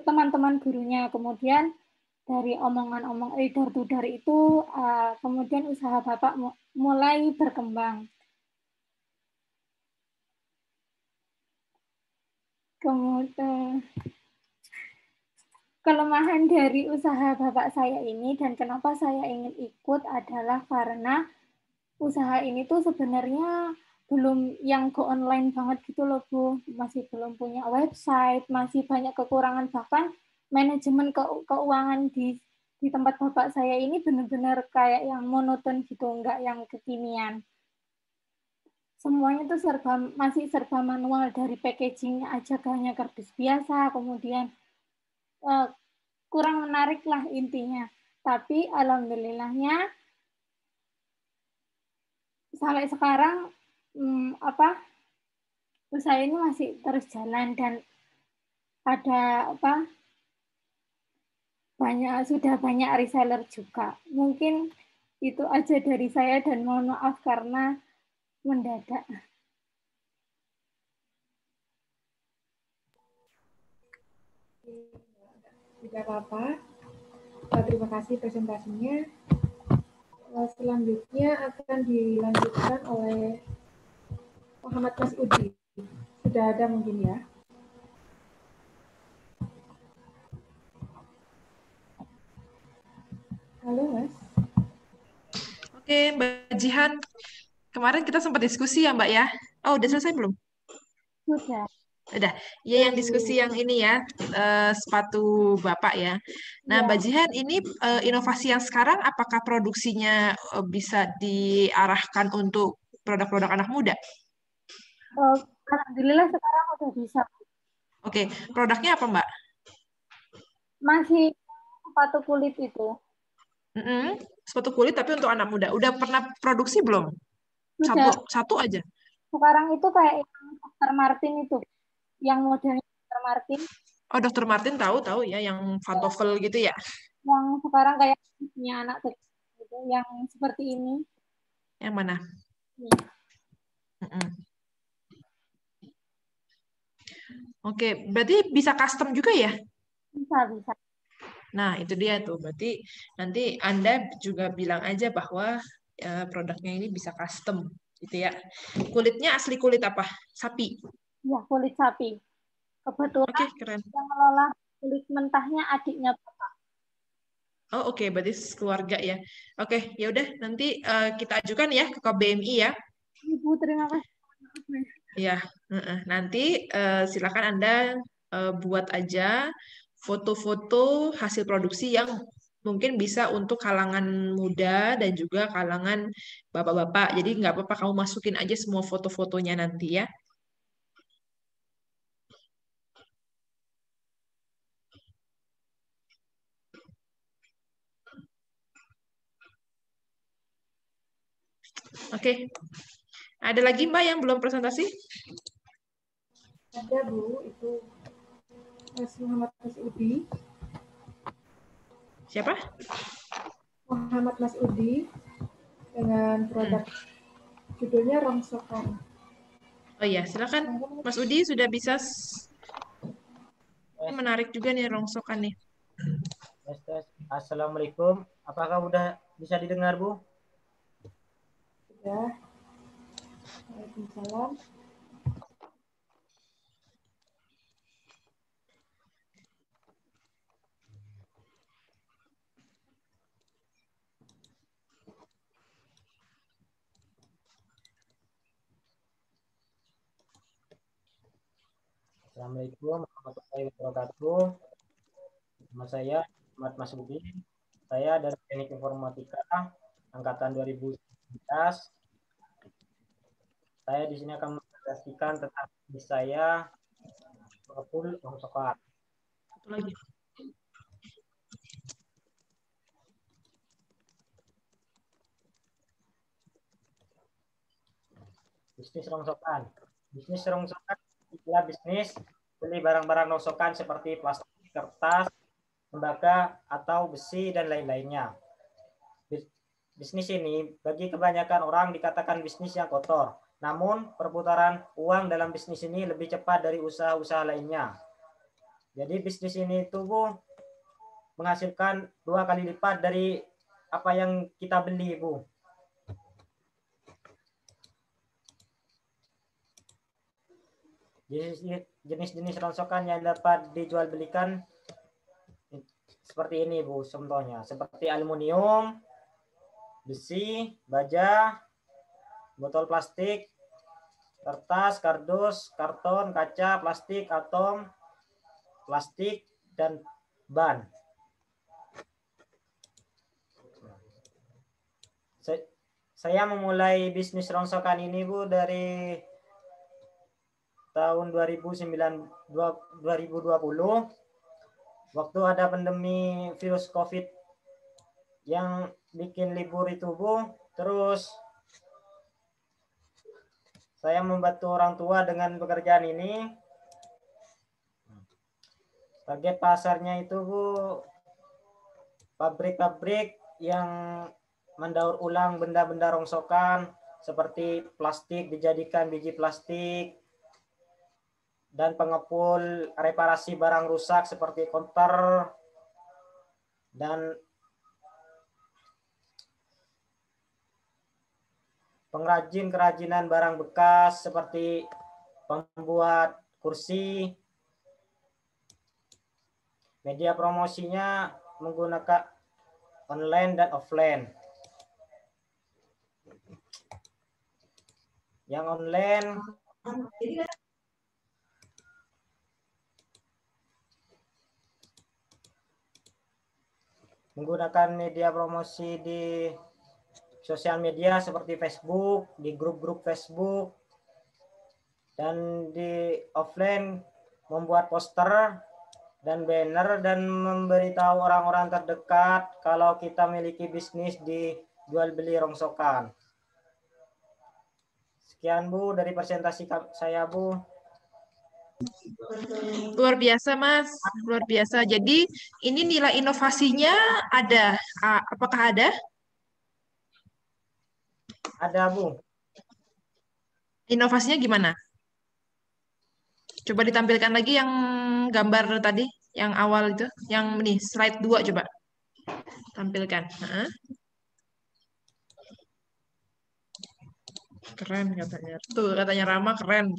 teman-teman gurunya, kemudian dari omongan-omong door to door itu kemudian usaha Bapak mulai berkembang. Kemudian kelemahan dari usaha Bapak saya ini dan kenapa saya ingin ikut adalah karena usaha ini tuh sebenarnya belum yang go online banget gitu loh Bu, masih belum punya website, masih banyak kekurangan, bahkan manajemen keuangan di tempat Bapak saya ini benar-benar kayak yang monoton gitu, enggak yang kekinian. Semuanya tuh masih serba manual, dari packagingnya aja hanya kardus biasa, kemudian kurang menarik lah intinya. Tapi alhamdulillahnya sampai sekarang usaha ini masih terus jalan dan ada sudah banyak reseller juga. Mungkin itu aja dari saya dan mohon maaf karena mendadak. Tidak apa-apa. Terima kasih presentasinya. Selanjutnya akan dilanjutkan oleh Muhammad Mas Udi. Sudah ada mungkin ya? Halo Mas. Oke, Mbak Jihan. Kemarin kita sempat diskusi ya Mbak ya. Oh, udah selesai belum? Sudah. Udah. Ya, yang diskusi yang ini ya, sepatu Bapak ya. Nah, Mbak Jihan, ini inovasi yang sekarang apakah produksinya bisa diarahkan untuk produk-produk anak muda? Alhamdulillah sekarang udah bisa. Oke, produknya apa Mbak? Masih sepatu kulit itu. Sepatu kulit tapi untuk anak muda. Udah pernah produksi belum? Sudah. Satu aja. Sekarang itu kayak yang Dr. Martin itu, yang modelnya Dr. Martin. Oh, Dr. Martin tahu ya, yang pantofel gitu ya? Yang sekarang kayak punya anak kecil gitu, yang seperti ini. Yang mana? Oke, berarti bisa custom juga ya? Bisa. Nah, itu dia tuh. Berarti nanti Anda juga bilang aja bahwa produknya ini bisa custom, gitu ya. Kulitnya asli kulit apa? Sapi? Ya, kulit sapi. Kebetulan keren. Yang mengelola kulit mentahnya adiknya Bapak. Oh, oke, berarti keluarga ya. Oke, ya udah nanti kita ajukan ya ke KBMI ya. Ibu, terima kasih. Ya, nanti silakan Anda buat aja foto-foto hasil produksi yang mungkin bisa untuk kalangan muda dan juga kalangan bapak-bapak. Jadi nggak apa-apa, kamu masukin aja semua foto-fotonya nanti ya. Oke. Ada lagi Mbak yang belum presentasi? Ada Bu, itu Mas Muhammad Mas Udi. Siapa? Muhammad Mas Udi dengan produk judulnya rongsokan. Oh iya, silakan Mas Udi sudah bisa. Ini menarik juga nih rongsokan nih. Tes. Assalamualaikum. Apakah udah bisa didengar Bu? Ya. Waalaikumsalam. Assalamualaikum warahmatullahi wabarakatuh. Nama saya Muhammad Mas Udi. Saya dari Teknik Informatika angkatan 2019. Saya di sini akan mempresentasikan tentang bisnis saya, pengepul rongsokan. Satu lagi. Bisnis rongsokan. Bisnis rongsokan adalah bisnis beli barang-barang rongsokan seperti plastik, kertas, tembaga, atau besi, dan lain-lainnya. Bisnis ini bagi kebanyakan orang dikatakan bisnis yang kotor. Namun, perputaran uang dalam bisnis ini lebih cepat dari usaha-usaha lainnya. Jadi bisnis ini itu Bu, menghasilkan 2 kali lipat dari apa yang kita beli, Bu. Jenis-jenis rongsokan yang dapat dijual belikan seperti ini, Bu, contohnya. Seperti aluminium, besi, baja, botol plastik, kertas, kardus, karton, kaca, plastik, atom, plastik, dan ban. Saya memulai bisnis rongsokan ini, Bu, dari tahun 2020, waktu ada pandemi virus COVID yang bikin libur itu, Bu. Terus saya membantu orang tua dengan pekerjaan ini. Target pasarnya itu, Bu, pabrik-pabrik yang mendaur ulang benda-benda rongsokan seperti plastik dijadikan biji plastik, dan pengepul reparasi barang rusak seperti konter, dan pengrajin kerajinan barang bekas seperti pembuat kursi. Media promosinya menggunakan online dan offline. Yang online menggunakan media promosi di sosial media seperti Facebook, di grup-grup Facebook, dan di offline membuat poster dan banner dan memberitahu orang-orang terdekat kalau kita memiliki bisnis di jual beli rongsokan. Sekian, Bu, dari presentasi saya, Bu. Luar biasa, Mas. Luar biasa. Jadi, ini nilai inovasinya ada. Apakah ada? Ada, Bu. Inovasinya gimana? Coba ditampilkan lagi yang gambar tadi, yang awal itu. Yang nih, slide 2 coba. Tampilkan. Keren katanya. Tuh, katanya Rama keren.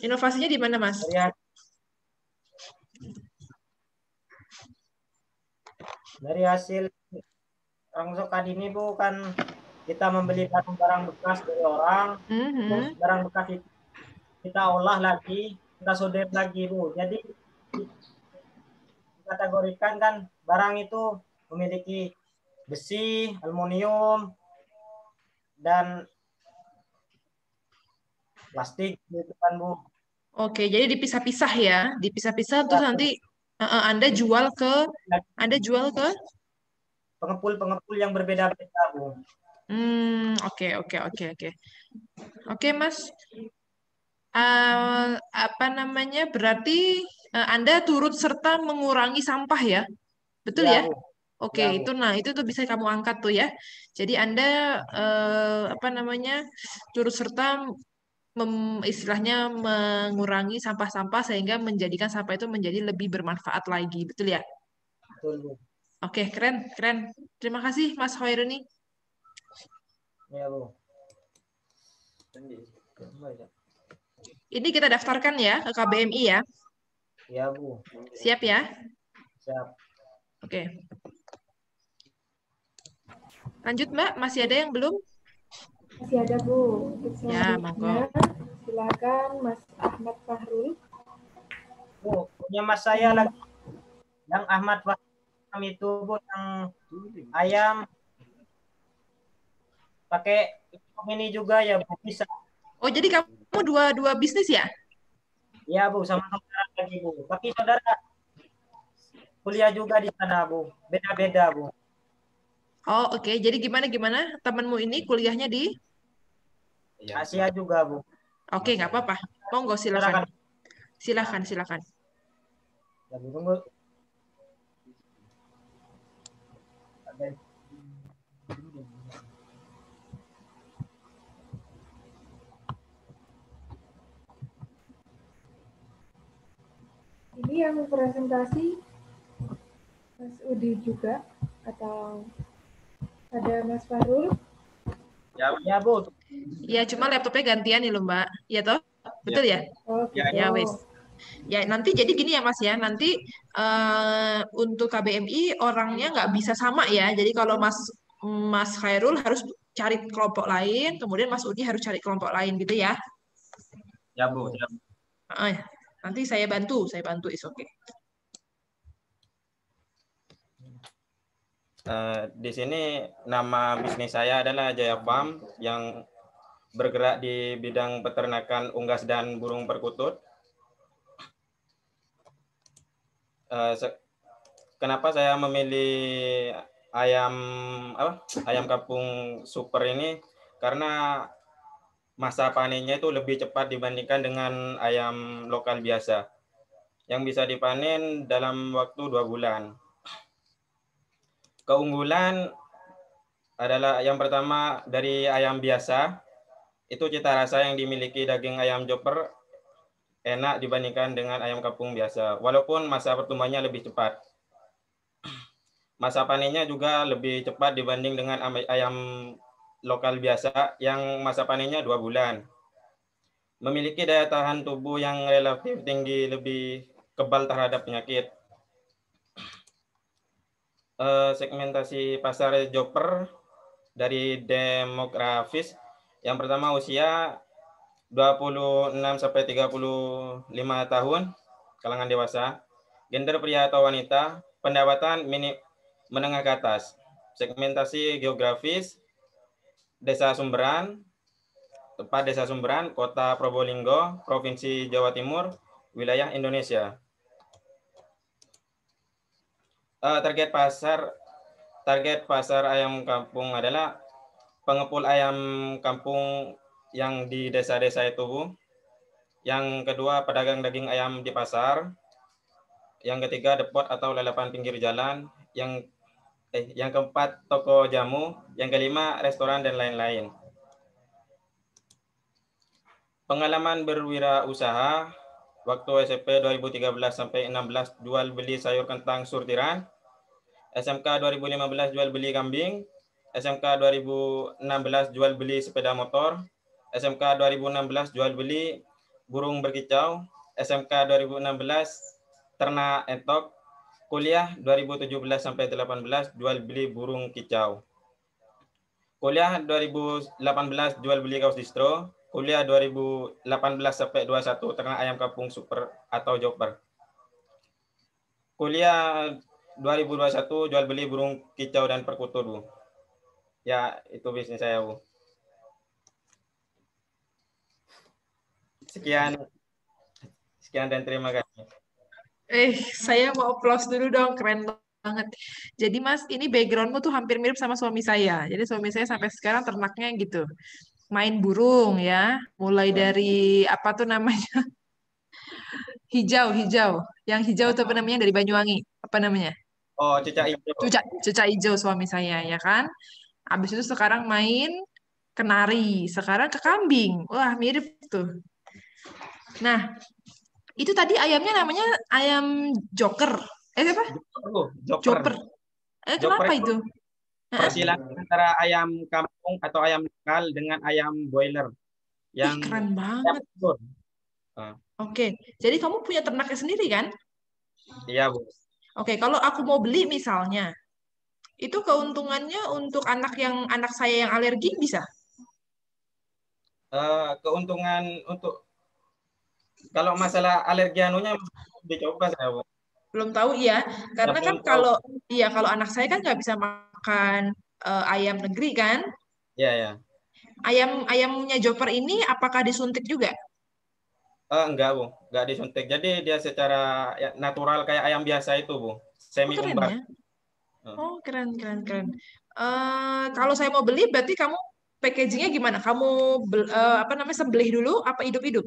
Inovasinya di mana, Mas? Dari hasil rongsokan ini, Bu, kan kita membeli barang-barang bekas dari orang, terus barang bekas itu kita olah lagi, kita solder lagi, Bu. Jadi dikategorikan kan barang itu memiliki besi, aluminium, dan plastik, gitu kan, Bu. Oke, jadi dipisah-pisah ya, dipisah-pisah terus nanti Anda jual ke pengepul-pengepul yang berbeda-beda, Bu. Oke. Oke, Mas. Berarti Anda turut serta mengurangi sampah ya, betul ya? Bu. Oke, Ya, Bu. itu tuh bisa kamu angkat tuh ya. Jadi Anda turut serta istilahnya mengurangi sampah-sampah sehingga menjadikan sampah itu menjadi lebih bermanfaat lagi, betul ya? Betul, Bu. Oke, keren. Terima kasih, Mas Hoiruni. Ya, Bu. Ini kita daftarkan ya ke KBMI ya. Ya, Bu. Siap ya? Siap. Oke. Lanjut, Mbak. Masih ada yang belum? Masih ada, Bu. Ya, monggo. Silakan Mas Ahmad Fahrul. Bu, punya Mas saya lagi. Yang Ahmad Fahrul itu, Bu, yang ayam pakai ini juga ya Bu, bisa. Oh, jadi kamu dua bisnis ya? Iya Bu, sama saudara lagi Bu. Tapi saudara kuliah juga di sana Bu, beda-beda Bu. Oh, oke. Jadi gimana temanmu ini kuliahnya di Asia juga Bu. Oke, nggak apa-apa. Monggo silakan. Silakan. Ya Bu, tunggu. Ini yang presentasi Mas Udi juga atau ada Mas Farul? Ya Bu. Ya, cuma laptopnya gantian nih loh Mbak. Ya toh? Betul ya? Oh, ya wes. Ya nanti jadi gini ya Mas ya. Nanti untuk KBMI orangnya nggak bisa sama ya. Jadi kalau Mas Khairul harus cari kelompok lain, kemudian Mas Udi harus cari kelompok lain gitu ya. Ya Bu. Ya. Nanti saya bantu is okay. Di sini nama bisnis saya adalah Jaya Farm yang bergerak di bidang peternakan unggas dan burung perkutut. Kenapa saya memilih ayam kampung super ini? Karena masa panennya itu lebih cepat dibandingkan dengan ayam lokal biasa yang bisa dipanen dalam waktu 2 bulan. Keunggulan adalah yang pertama dari ayam biasa, itu cita rasa yang dimiliki daging ayam joper enak dibandingkan dengan ayam kampung biasa, walaupun masa pertumbuhannya lebih cepat. Masa panennya juga lebih cepat dibanding dengan ayam lokal biasa yang masa panennya 2 bulan. Memiliki daya tahan tubuh yang relatif tinggi, lebih kebal terhadap penyakit. Segmentasi pasar joper dari demografis, yang pertama usia 26 sampai 35 tahun, kalangan dewasa, gender pria atau wanita, pendapatan menengah ke atas. Segmentasi geografis, Desa Sumberan, tempat Desa Sumberan, Kota Probolinggo, Provinsi Jawa Timur, wilayah Indonesia. Target pasar ayam kampung adalah pengepul ayam kampung yang di desa-desa itu, Bu. Yang kedua, pedagang daging ayam di pasar. Yang ketiga, depot atau lalapan pinggir jalan. Yang keempat, toko jamu. Yang kelima, restoran dan lain-lain. Pengalaman berwirausaha waktu SMP 2013 sampai 16 jual beli sayur kentang surtiran. SMK 2015 jual beli kambing. SMK 2016 jual beli sepeda motor. SMK 2016 jual beli burung berkicau. SMK 2016 ternak entok. Kuliah 2017 sampai 18 jual beli burung kicau. Kuliah 2018 jual beli kaos distro. Kuliah 2018 sampai 21 ternak ayam kampung super atau joper. Kuliah 2021 jual beli burung kicau dan perkutut, Bu. Ya, itu bisnis saya, Bu. Sekian dan terima kasih. Saya mau applause dulu dong, keren banget. Jadi Mas, ini backgroundmu tuh hampir mirip sama suami saya. Jadi suami saya sampai sekarang ternaknya gitu. Main burung ya, mulai dari apa tuh namanya? Hijau. Yang hijau itu apa namanya dari Banyuwangi? Apa namanya? Oh, cicak hijau. Cicak hijau suami saya ya kan. Habis itu sekarang main kenari, sekarang ke kambing. Wah, mirip tuh. Nah, itu tadi ayamnya namanya ayam joker. Apa? Joper. Kenapa itu? Persilangan antara ayam kampung atau ayam lokal dengan ayam boiler. Yang keren banget. Oke, jadi kamu punya ternaknya sendiri kan? Iya, Bu. Oke, kalau aku mau beli misalnya, itu keuntungannya untuk anak saya yang alergi bisa? Keuntungan untuk kalau masalah alergi anunya dicoba saya, Bu. Belum tahu ya, karena kan kalau anak saya kan nggak bisa makan ayam negeri kan? Iya. Ayamnya Joper ini apakah disuntik juga? Enggak, Bu. Enggak disuntik. Jadi dia secara natural kayak ayam biasa itu, Bu. Semi Keren umbar. ya? Oh, keren. Kalau saya mau beli, berarti kamu packagingnya gimana? Kamu sembelih dulu apa hidup-hidup?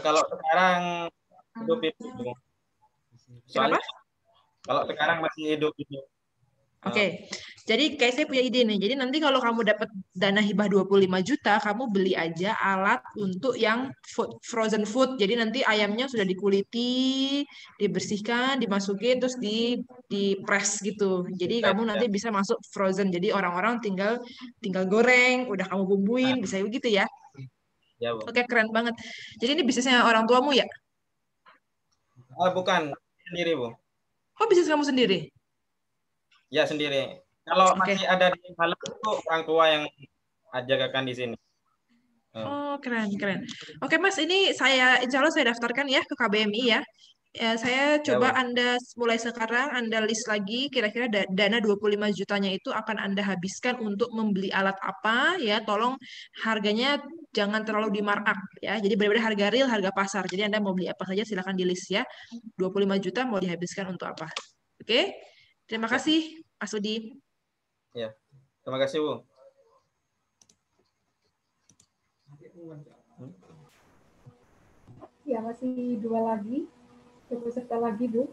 Kalau sekarang hidup-hidup, Bu. Soalnya kalau sekarang masih hidup-hidup. Oke. Jadi kayak saya punya ide nih. Jadi nanti kalau kamu dapat dana hibah 25 juta, kamu beli aja alat untuk yang frozen food. Jadi nanti ayamnya sudah dikuliti, dibersihkan, dimasukin, terus di press gitu. Jadi kamu nanti bisa masuk frozen. Jadi orang-orang tinggal goreng, udah kamu bumbuin, bisa begitu ya. Ya, Bu. Oke, keren banget. Jadi ini bisnisnya orang tuamu ya? Bukan, sendiri, Bu. Oh, bisnis kamu sendiri? Ya, sendiri. Kalau masih ada di Malang itu orang tua yang ajarkan di sini. Oh, keren. Oke, Mas, ini insya Allah saya daftarkan ya ke KBMI ya. Saya coba Anda mulai sekarang, Anda list lagi kira-kira dana 25 jutanya itu akan Anda habiskan untuk membeli alat apa ya. Tolong harganya jangan terlalu di markup ya. Jadi benar-benar harga real, harga pasar. Jadi Anda mau beli apa saja silakan di list ya. 25 juta mau dihabiskan untuk apa. Oke? Terima kasih, Mas Udi. Ya, terima kasih, Bu. Ya, masih 2 lagi. 2 peserta lagi, Bu.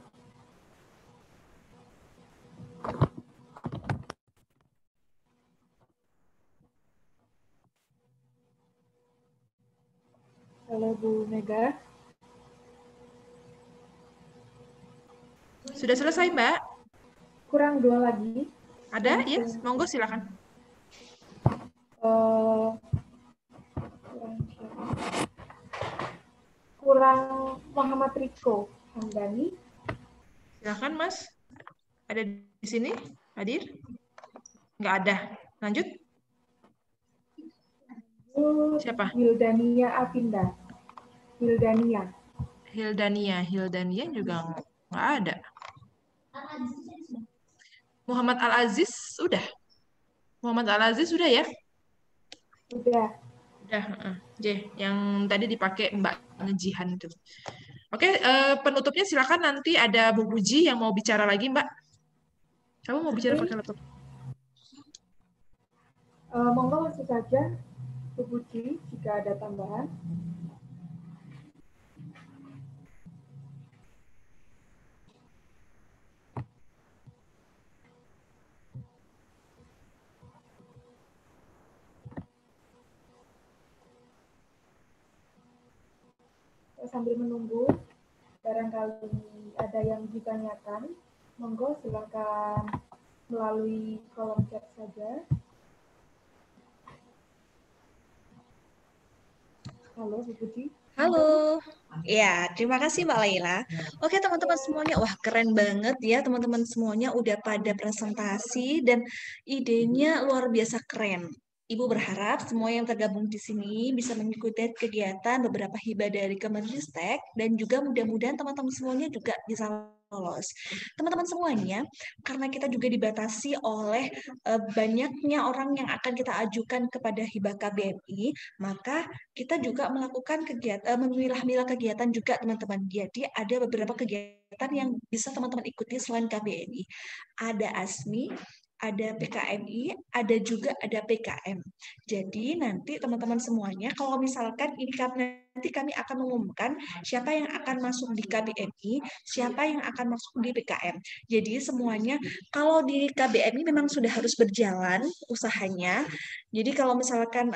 Halo, Bu Mega. Sudah selesai, Mbak? Kurang 2 lagi. Ada? Ya, monggo silakan. Kurang Muhammad Riko Hamdani. Silakan, Mas. Ada di sini? Hadir? Nggak ada. Lanjut. Siapa? Hildania Avinda. Hildania juga nggak ada. Muhammad Al-Aziz sudah. Muhammad Al-Aziz sudah ya? Udah. Yang tadi dipakai Mbak Ngejihan itu. Oke, penutupnya silakan, nanti ada Bu Puji yang mau bicara lagi, Mbak. Kamu mau bicara pakai laptop? Monggo langsung saja, Bu Puji, jika ada tambahan. Sambil menunggu, barangkali ada yang ditanyakan, monggo silakan melalui kolom chat saja. Halo, Bu Puji. Halo. Ya, terima kasih Mbak Laila. Oke, teman-teman semuanya. Wah, keren banget ya. Teman-teman semuanya udah pada presentasi dan idenya luar biasa keren. Ibu berharap semua yang tergabung di sini bisa mengikuti kegiatan beberapa hibah dari Kemenristek dan juga mudah-mudahan teman-teman semuanya juga bisa lolos. Teman-teman semuanya, karena kita juga dibatasi oleh banyaknya orang yang akan kita ajukan kepada hibah KBMI, maka kita juga melakukan kegiatan, memilah-milah kegiatan juga teman-teman. Jadi ada beberapa kegiatan yang bisa teman-teman ikuti selain KBMI. Ada ASMI, ada PKMI, ada juga ada PKM. Jadi nanti teman-teman semuanya, kalau misalkan ini nanti kami akan mengumumkan siapa yang akan masuk di KBMI, siapa yang akan masuk di PKM. Jadi semuanya, kalau di KBMI memang sudah harus berjalan usahanya. Jadi kalau misalkan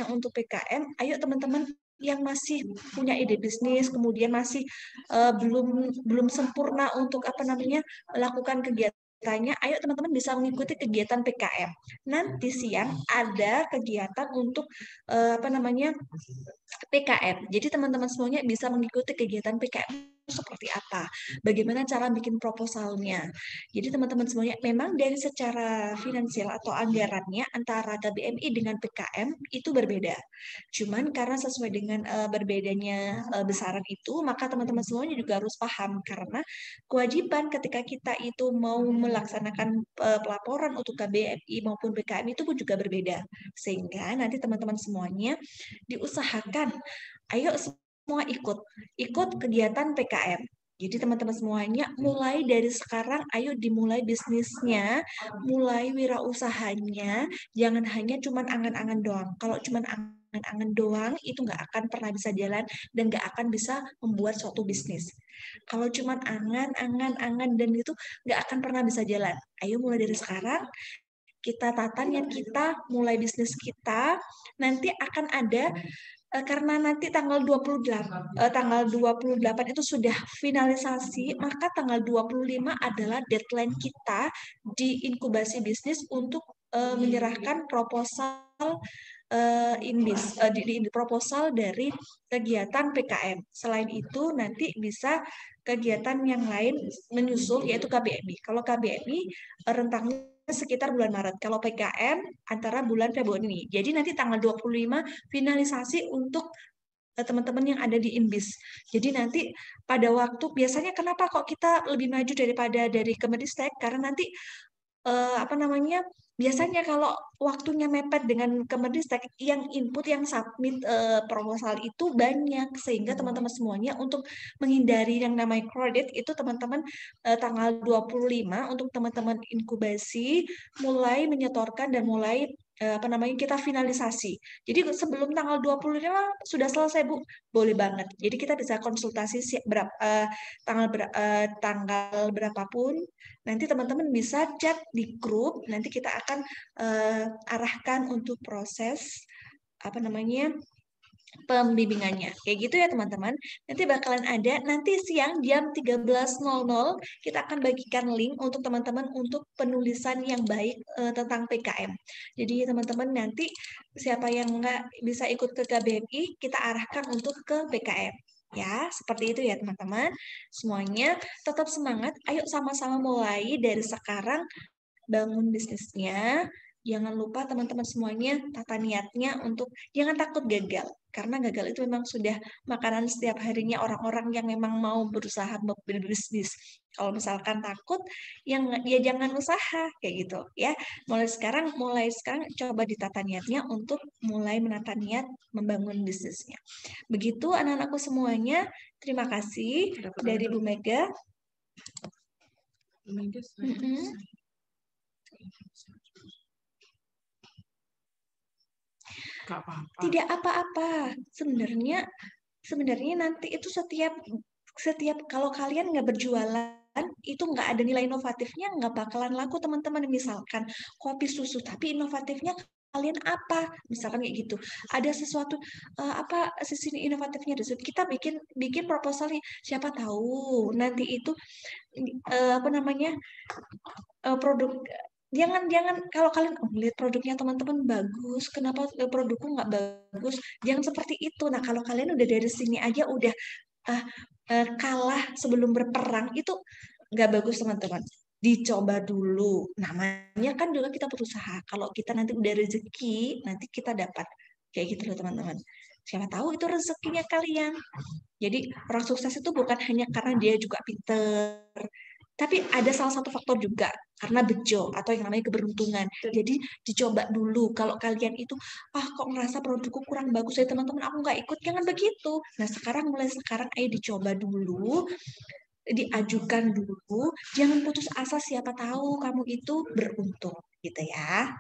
untuk PKM, ayo teman-teman yang masih punya ide bisnis, kemudian masih belum sempurna untuk melakukan kegiatan, ayo teman-teman bisa mengikuti kegiatan PKM. Nanti siang ada kegiatan untuk PKM. Jadi teman-teman semuanya bisa mengikuti kegiatan PKM seperti apa, bagaimana cara bikin proposalnya. Jadi teman-teman semuanya, memang dari secara finansial atau anggarannya antara KBMI dengan PKM itu berbeda. Cuman karena sesuai dengan berbedanya besaran itu, maka teman-teman semuanya juga harus paham, karena kewajiban ketika kita itu mau melaksanakan pelaporan untuk KBMI maupun PKM itu pun juga berbeda. Sehingga nanti teman-teman semuanya diusahakan, ayo semua ikut kegiatan PKM. Jadi teman-teman semuanya mulai dari sekarang, ayo dimulai bisnisnya, mulai wirausahanya, jangan hanya cuman angan-angan doang. Kalau cuman angan-angan doang itu nggak akan pernah bisa jalan dan nggak akan bisa membuat suatu bisnis. Kalau cuman angan-angan dan itu nggak akan pernah bisa jalan. Ayo mulai dari sekarang, kita tata niat kita, mulai bisnis kita, nanti akan ada karena nanti tanggal 28 itu sudah finalisasi, maka tanggal 25 adalah deadline kita di inkubasi bisnis untuk menyerahkan proposal proposal dari kegiatan PKM. Selain itu nanti bisa kegiatan yang lain menyusul, yaitu KBMI. Kalau KBMI rentangnya sekitar bulan Maret. Kalau PKM antara bulan Februari ini. Jadi nanti tanggal 25 finalisasi untuk teman-teman yang ada di INBIS. Jadi nanti pada waktu, biasanya kenapa kok kita lebih maju daripada dari Kemendistek? Karena nanti biasanya kalau waktunya mepet dengan Kemendistek, yang input, yang submit proposal itu banyak, sehingga teman-teman semuanya untuk menghindari yang namanya kredit itu teman-teman tanggal 25 untuk teman-teman inkubasi mulai menyetorkan dan mulai kita finalisasi. Jadi sebelum tanggal 25 sudah selesai, Bu. Boleh banget. Jadi kita bisa konsultasi tanggal berapapun. Nanti teman-teman bisa chat di grup. Nanti kita akan arahkan untuk proses pembimbingannya. Kayak gitu ya teman-teman. Nanti bakalan ada, nanti siang jam 13.00 kita akan bagikan link untuk teman-teman untuk penulisan yang baik tentang PKM. Jadi teman-teman nanti siapa yang nggak bisa ikut ke KBMI, kita arahkan untuk ke PKM. Ya, seperti itu ya teman-teman. Semuanya tetap semangat. Ayo sama-sama mulai dari sekarang bangun bisnisnya. Jangan lupa teman-teman semuanya tata niatnya untuk jangan takut gagal. Karena gagal itu memang sudah makanan setiap harinya orang-orang yang memang mau berusaha berbisnis. Kalau misalkan takut, ya jangan usaha kayak gitu ya. Mulai sekarang coba ditata niatnya untuk mulai menata niat membangun bisnisnya. Begitu anak-anakku semuanya. Terima kasih dari Bu Mega. Tidak apa-apa. Sebenarnya nanti itu setiap kalau kalian nggak berjualan itu nggak ada nilai inovatifnya, nggak bakalan laku teman-teman. Misalkan kopi susu tapi inovatifnya kalian apa? Misalkan kayak gitu. Ada sesuatu sisi inovatifnya di situ. Kita bikin proposalnya. Siapa tahu nanti itu produk. Jangan kalau kalian lihat produknya teman-teman bagus, kenapa produkku nggak bagus? Jangan seperti itu. Nah, kalau kalian udah dari sini aja udah kalah sebelum berperang, itu nggak bagus teman-teman. Dicoba dulu. Namanya kan juga kita berusaha. Kalau kita nanti udah rezeki, nanti kita dapat. Kayak gitu loh teman-teman. Siapa tahu itu rezekinya kalian. Jadi orang sukses itu bukan hanya karena dia juga pinter, tapi ada salah satu faktor juga karena bejo atau yang namanya keberuntungan. Jadi dicoba dulu. Kalau kalian itu kok ngerasa produkku kurang bagus ya teman-teman, aku nggak ikut, jangan begitu. Nah mulai sekarang ayo dicoba dulu, diajukan dulu, jangan putus asa, siapa tahu kamu itu beruntung gitu ya.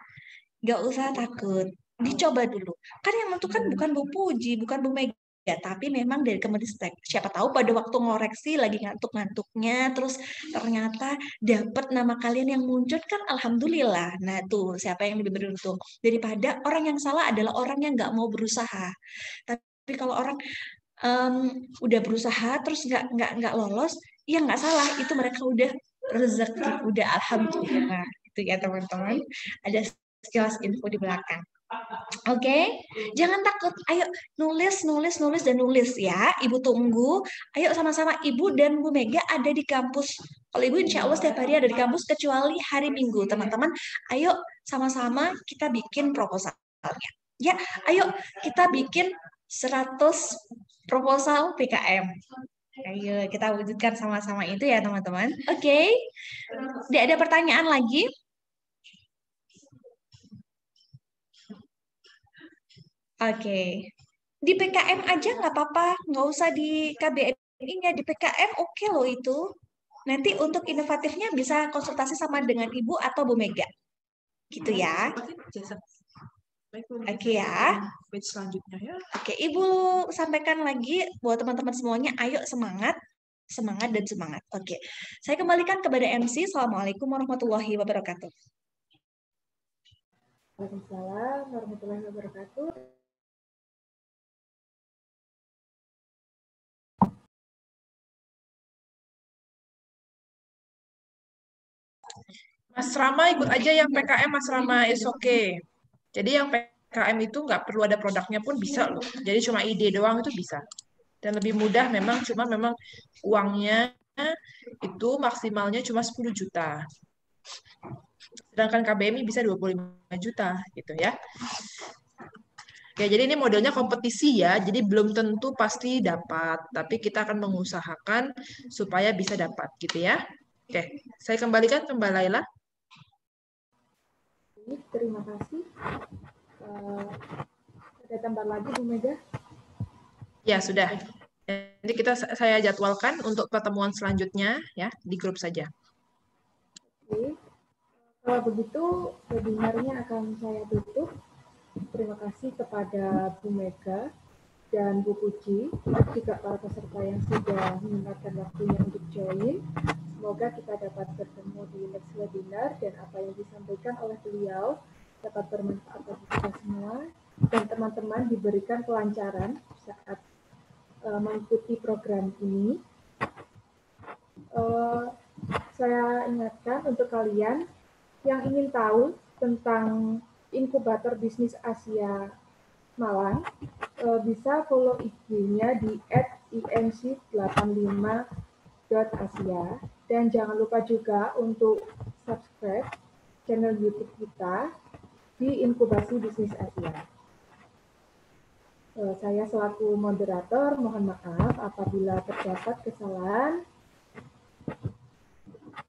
Nggak usah takut, dicoba dulu. Kan yang menentukan bukan Bu Puji, bukan Bu Mega, ya, tapi memang dari Kemendistek. Siapa tahu pada waktu ngoreksi lagi ngantuk-ngantuknya, terus ternyata dapat nama kalian yang muncul, kan alhamdulillah. Nah tuh siapa yang lebih beruntung daripada orang yang salah adalah orang yang nggak mau berusaha. Tapi kalau orang udah berusaha terus nggak lolos, ya nggak salah, itu mereka udah rezeki, udah alhamdulillah. Itu ya teman-teman. Ada sekilas info di belakang. Oke, jangan takut. Ayo nulis, nulis, nulis, dan nulis ya. Ibu tunggu. Ayo sama-sama Ibu dan Bu Mega ada di kampus. Kalau Ibu insya Allah setiap hari ada di kampus kecuali hari Minggu. Teman-teman, ayo sama-sama kita bikin proposalnya. Ya, ayo kita bikin 100 proposal PKM. Ayo kita wujudkan sama-sama itu ya teman-teman. Oke, tidak ada pertanyaan lagi? Oke, di PKM aja nggak apa-apa, nggak usah di KBMI-nya, di PKM oke loh itu. Nanti untuk inovatifnya bisa konsultasi sama dengan Ibu atau Bu Mega, gitu ya. Oke ya. Selanjutnya ya. Oke, Ibu sampaikan lagi buat teman-teman semuanya, ayo semangat, semangat dan semangat. Oke, saya kembalikan kepada MC. Assalamualaikum warahmatullahi wabarakatuh. Waalaikumsalam warahmatullahi wabarakatuh. Mas Rama ikut aja yang PKM, Mas Rama, is okay. Jadi yang PKM itu nggak perlu ada produknya pun bisa loh. Jadi cuma ide doang itu bisa. Dan lebih mudah memang, cuma memang uangnya itu maksimalnya cuma 10 juta. Sedangkan KBMI bisa 25 juta gitu ya. Oke, jadi ini modelnya kompetisi ya. Jadi belum tentu pasti dapat, tapi kita akan mengusahakan supaya bisa dapat gitu ya. Oke, saya kembalikan ke Mbak Laila. Terima kasih. Ada tambahan lagi Bu Mega? Ya, sudah. Nanti saya jadwalkan untuk pertemuan selanjutnya ya di grup saja. Oke. Kalau begitu webinarnya akan saya tutup. Terima kasih kepada Bu Mega dan Bu Puji, juga para peserta yang sudah menyempatkan waktunya untuk join. Semoga kita dapat bertemu di next webinar dan apa yang disampaikan oleh beliau dapat bermanfaat bagi kita semua dan teman-teman diberikan kelancaran saat mengikuti program ini. Saya ingatkan untuk kalian yang ingin tahu tentang inkubator bisnis Asia Malang, bisa follow IG-nya di @imc85.asia dan jangan lupa juga untuk subscribe channel YouTube kita di Inkubasi Bisnis Asia. Saya selaku moderator mohon maaf apabila terdapat kesalahan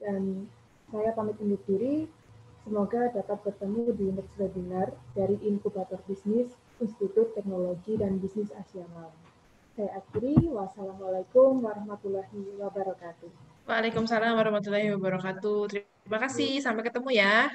dan saya pamit undur diri. Semoga dapat bertemu di next webinar dari Inkubator Bisnis Institut Teknologi dan Bisnis Asia Malang. Saya akhiri. Wassalamualaikum warahmatullahi wabarakatuh. Waalaikumsalam warahmatullahi wabarakatuh. Terima kasih. Sampai ketemu ya.